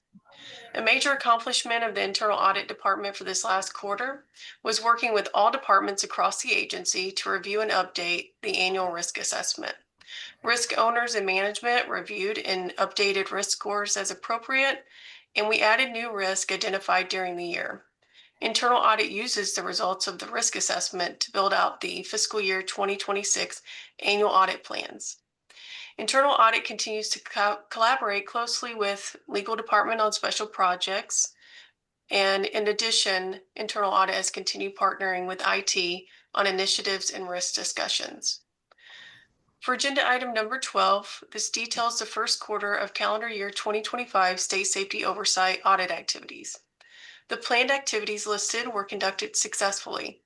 A major accomplishment of the Internal Audit Department for this last quarter was working with all departments across the agency to review and update the annual risk assessment. Risk owners and management reviewed and updated risk scores as appropriate, and we added new risk identified during the year. Internal Audit uses the results of the risk assessment to build out the fiscal year 2026 annual audit plans. Internal Audit continues to collaborate closely with Legal Department on special projects. And in addition, Internal Audit has continued partnering with IT on initiatives and risk discussions. For agenda item number 12, this details the first quarter of calendar year 2025 state safety oversight audit activities. The planned activities listed were conducted successfully.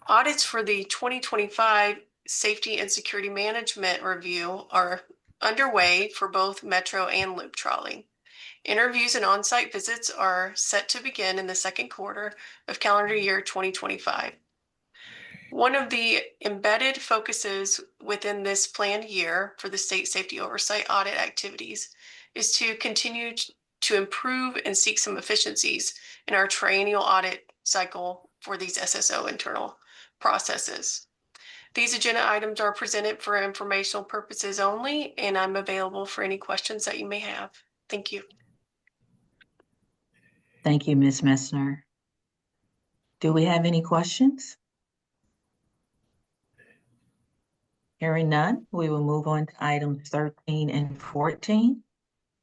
Audits for the 2025 Safety and Security Management Review are underway for both Metro and Loop Trolley. Interviews and on-site visits are set to begin in the second quarter of calendar year 2025. One of the embedded focuses within this planned year for the state safety oversight audit activities is to continue to improve and seek some efficiencies in our triennial audit cycle for these SSO internal processes. These agenda items are presented for informational purposes only, and I'm available for any questions that you may have. Thank you. Thank you, Ms. Messner. Do we have any questions? Hearing none, we will move on to items 13 and 14,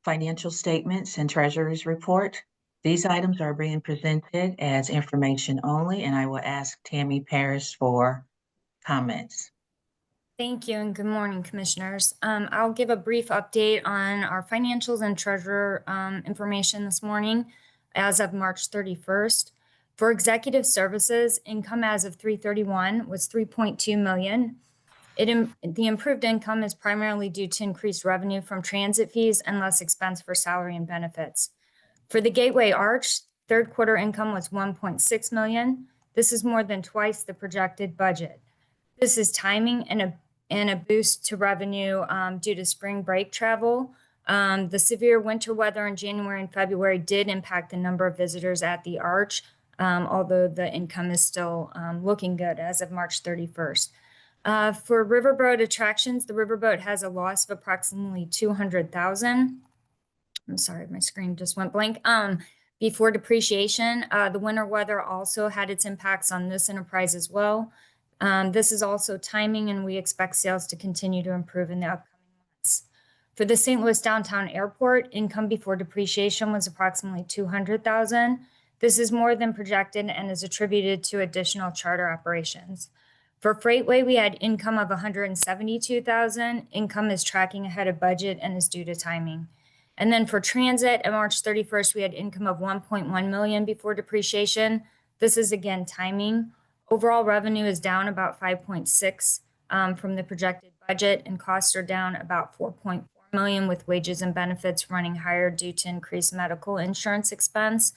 financial statements and treasurer's report. These items are being presented as information only, and I will ask Tammy Parrish for comments. Thank you and good morning, Commissioners. I'll give a brief update on our financials and treasurer information this morning as of March 31st. For executive services, income as of 3/31 was $3.2 million. The improved income is primarily due to increased revenue from transit fees and less expense for salary and benefits. For the Gateway Arch, third quarter income was 1.6 million. This is more than twice the projected budget. This is timing and a boost to revenue due to spring break travel. The severe winter weather in January and February did impact the number of visitors at the Arch, although the income is still looking good as of March 31st. For Riverboat Attractions, the Riverboat has a loss of approximately 200,000. I'm sorry, my screen just went blank. Before depreciation, the winter weather also had its impacts on this enterprise as well. This is also timing, and we expect sales to continue to improve in the upcoming months. For the St. Louis Downtown Airport, income before depreciation was approximately 200,000. This is more than projected and is attributed to additional charter operations. For Freightway, we had income of 172,000. Income is tracking ahead of budget and is due to timing. And then for Transit, at March 31st, we had income of 1.1 million before depreciation. This is again timing. Overall revenue is down about 5.6 from the projected budget, and costs are down about 4.4 million, with wages and benefits running higher due to increased medical insurance expense.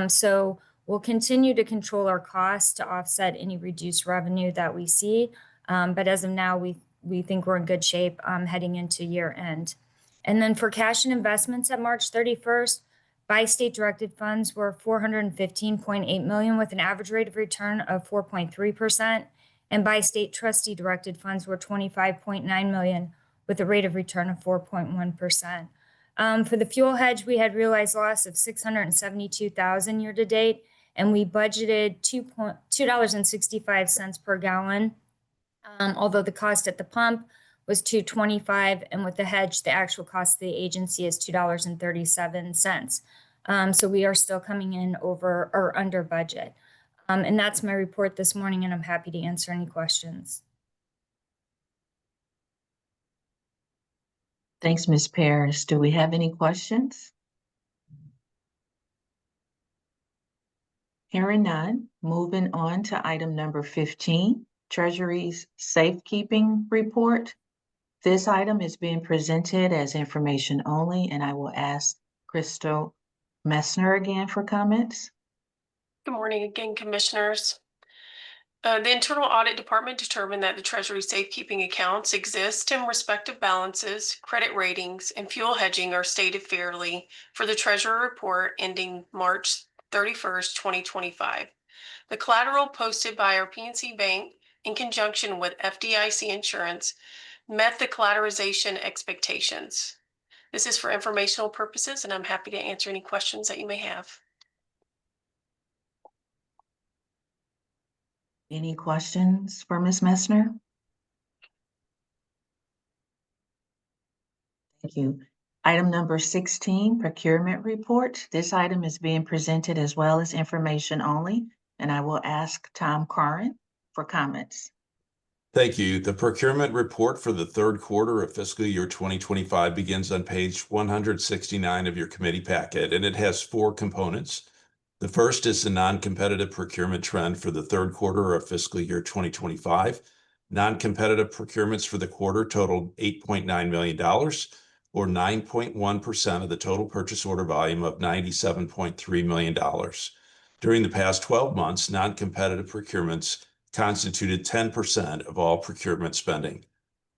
So we'll continue to control our costs to offset any reduced revenue that we see. But as of now, we think we're in good shape heading into year end. And then for cash and investments at March 31st, by state directed funds were 415.8 million with an average rate of return of 4.3%. And by state trustee directed funds were 25.9 million with a rate of return of 4.1%. For the fuel hedge, we had realized loss of 672,000 year to date, and we budgeted $2.65 per gallon. Although the cost at the pump was $2.25, and with the hedge, the actual cost of the agency is $2.37. So we are still coming in over or under budget. And that's my report this morning, and I'm happy to answer any questions. Thanks, Ms. Paris. Do we have any questions? Hearing none, moving on to item number 15, Treasury's Safekeeping Report. This item is being presented as information only, and I will ask Crystal Messner again for comments. Good morning again, Commissioners. The Internal Audit Department determined that the Treasury safekeeping accounts exist and respective balances, credit ratings, and fuel hedging are stated fairly for the Treasurer report ending March 31st, 2025. The collateral posted by our PNC Bank in conjunction with FDIC insurance met the collateralization expectations. This is for informational purposes, and I'm happy to answer any questions that you may have. Any questions for Ms. Messner? Thank you. Item number 16, Procurement Report. This item is being presented as well as information only, and I will ask Tom Curran for comments. Thank you. The procurement report for the third quarter of fiscal year 2025 begins on page 169 of your committee packet, and it has 4 components. The first is the non-competitive procurement trend for the third quarter of fiscal year 2025. Non-competitive procurements for the quarter totaled $8.9 million, or 9.1% of the total purchase order volume of $97.3 million. During the past 12 months, non-competitive procurements constituted 10% of all procurement spending.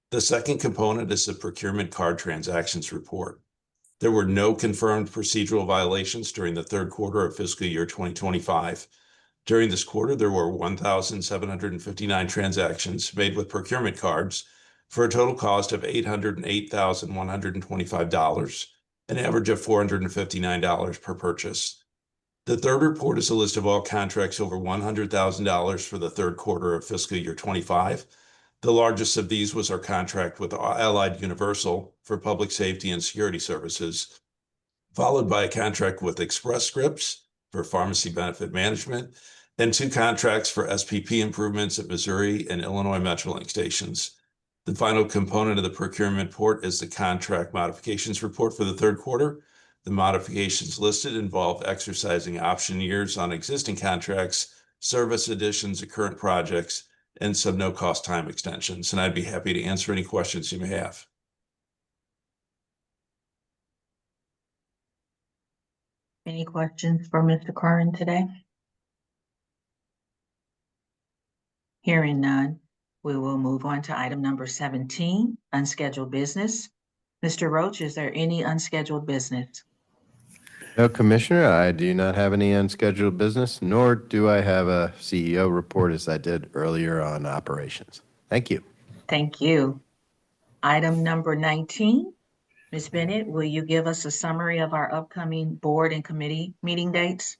The second component is the procurement card transactions report. There were no confirmed procedural violations during the third quarter of fiscal year 2025. During this quarter, there were 1,759 transactions made with procurement cards for a total cost of $808,125, an average of $459 per purchase. The third report is a list of all contracts over $100,000 for the third quarter of fiscal year 25. The largest of these was our contract with Allied Universal for public safety and security services, followed by a contract with Express Scripts for pharmacy benefit management, and 2 contracts for SPP improvements at Missouri and Illinois Metrolink stations. The final component of the procurement report is the contract modifications report for the third quarter. The modifications listed involve exercising option years on existing contracts, service additions to current projects, and some no-cost time extensions. And I'd be happy to answer any questions you may have. Any questions for Mr. Curran today? Hearing none, we will move on to item number 17, unscheduled business. Mr. Roach, is there any unscheduled business? No, Commissioner, I do not have any unscheduled business, nor do I have a CEO report as I did earlier on operations. Thank you. Thank you. Item number 19, Ms. Bennett, will you give us a summary of our upcoming board and committee meeting dates?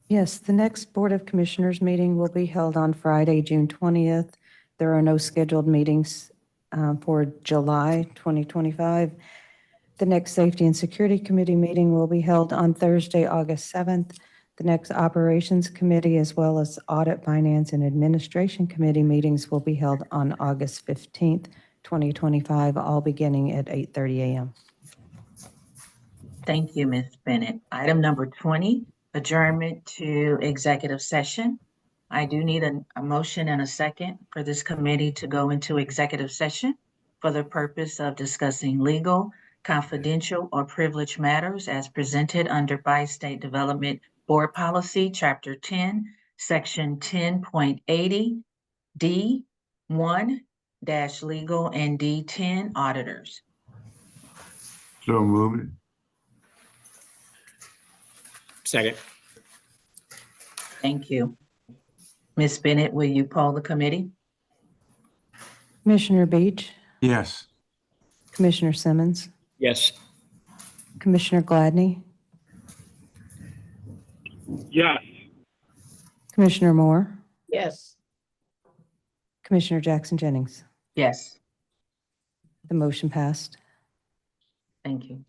Yes, the next Board of Commissioners meeting will be held on Friday, June 20th. There are no scheduled meetings for July 2025. The next Safety and Security Committee meeting will be held on Thursday, August 7th. The next Operations Committee, as well as Audit, Finance, and Administration Committee meetings will be held on August 15th, 2025, all beginning at 8:30 a.m. Thank you, Ms. Bennett. Item number 20, adjournment to executive session. I do need a motion and a second for this committee to go into executive session for the purpose of discussing legal, confidential, or privileged matters as presented under Bi-State Development Board Policy, Chapter 10, Section 10.80, D1 legal and D10 auditors. So moved. Second. Thank you. Ms. Bennett, will you poll the committee? Commissioner Beach, Yes. Commissioner Simmons, Yes. Commissioner Gladney, Yes. Commissioner Moore, Yes. Commissioner Jackson Jennings. Yes, The motion passed. thank you.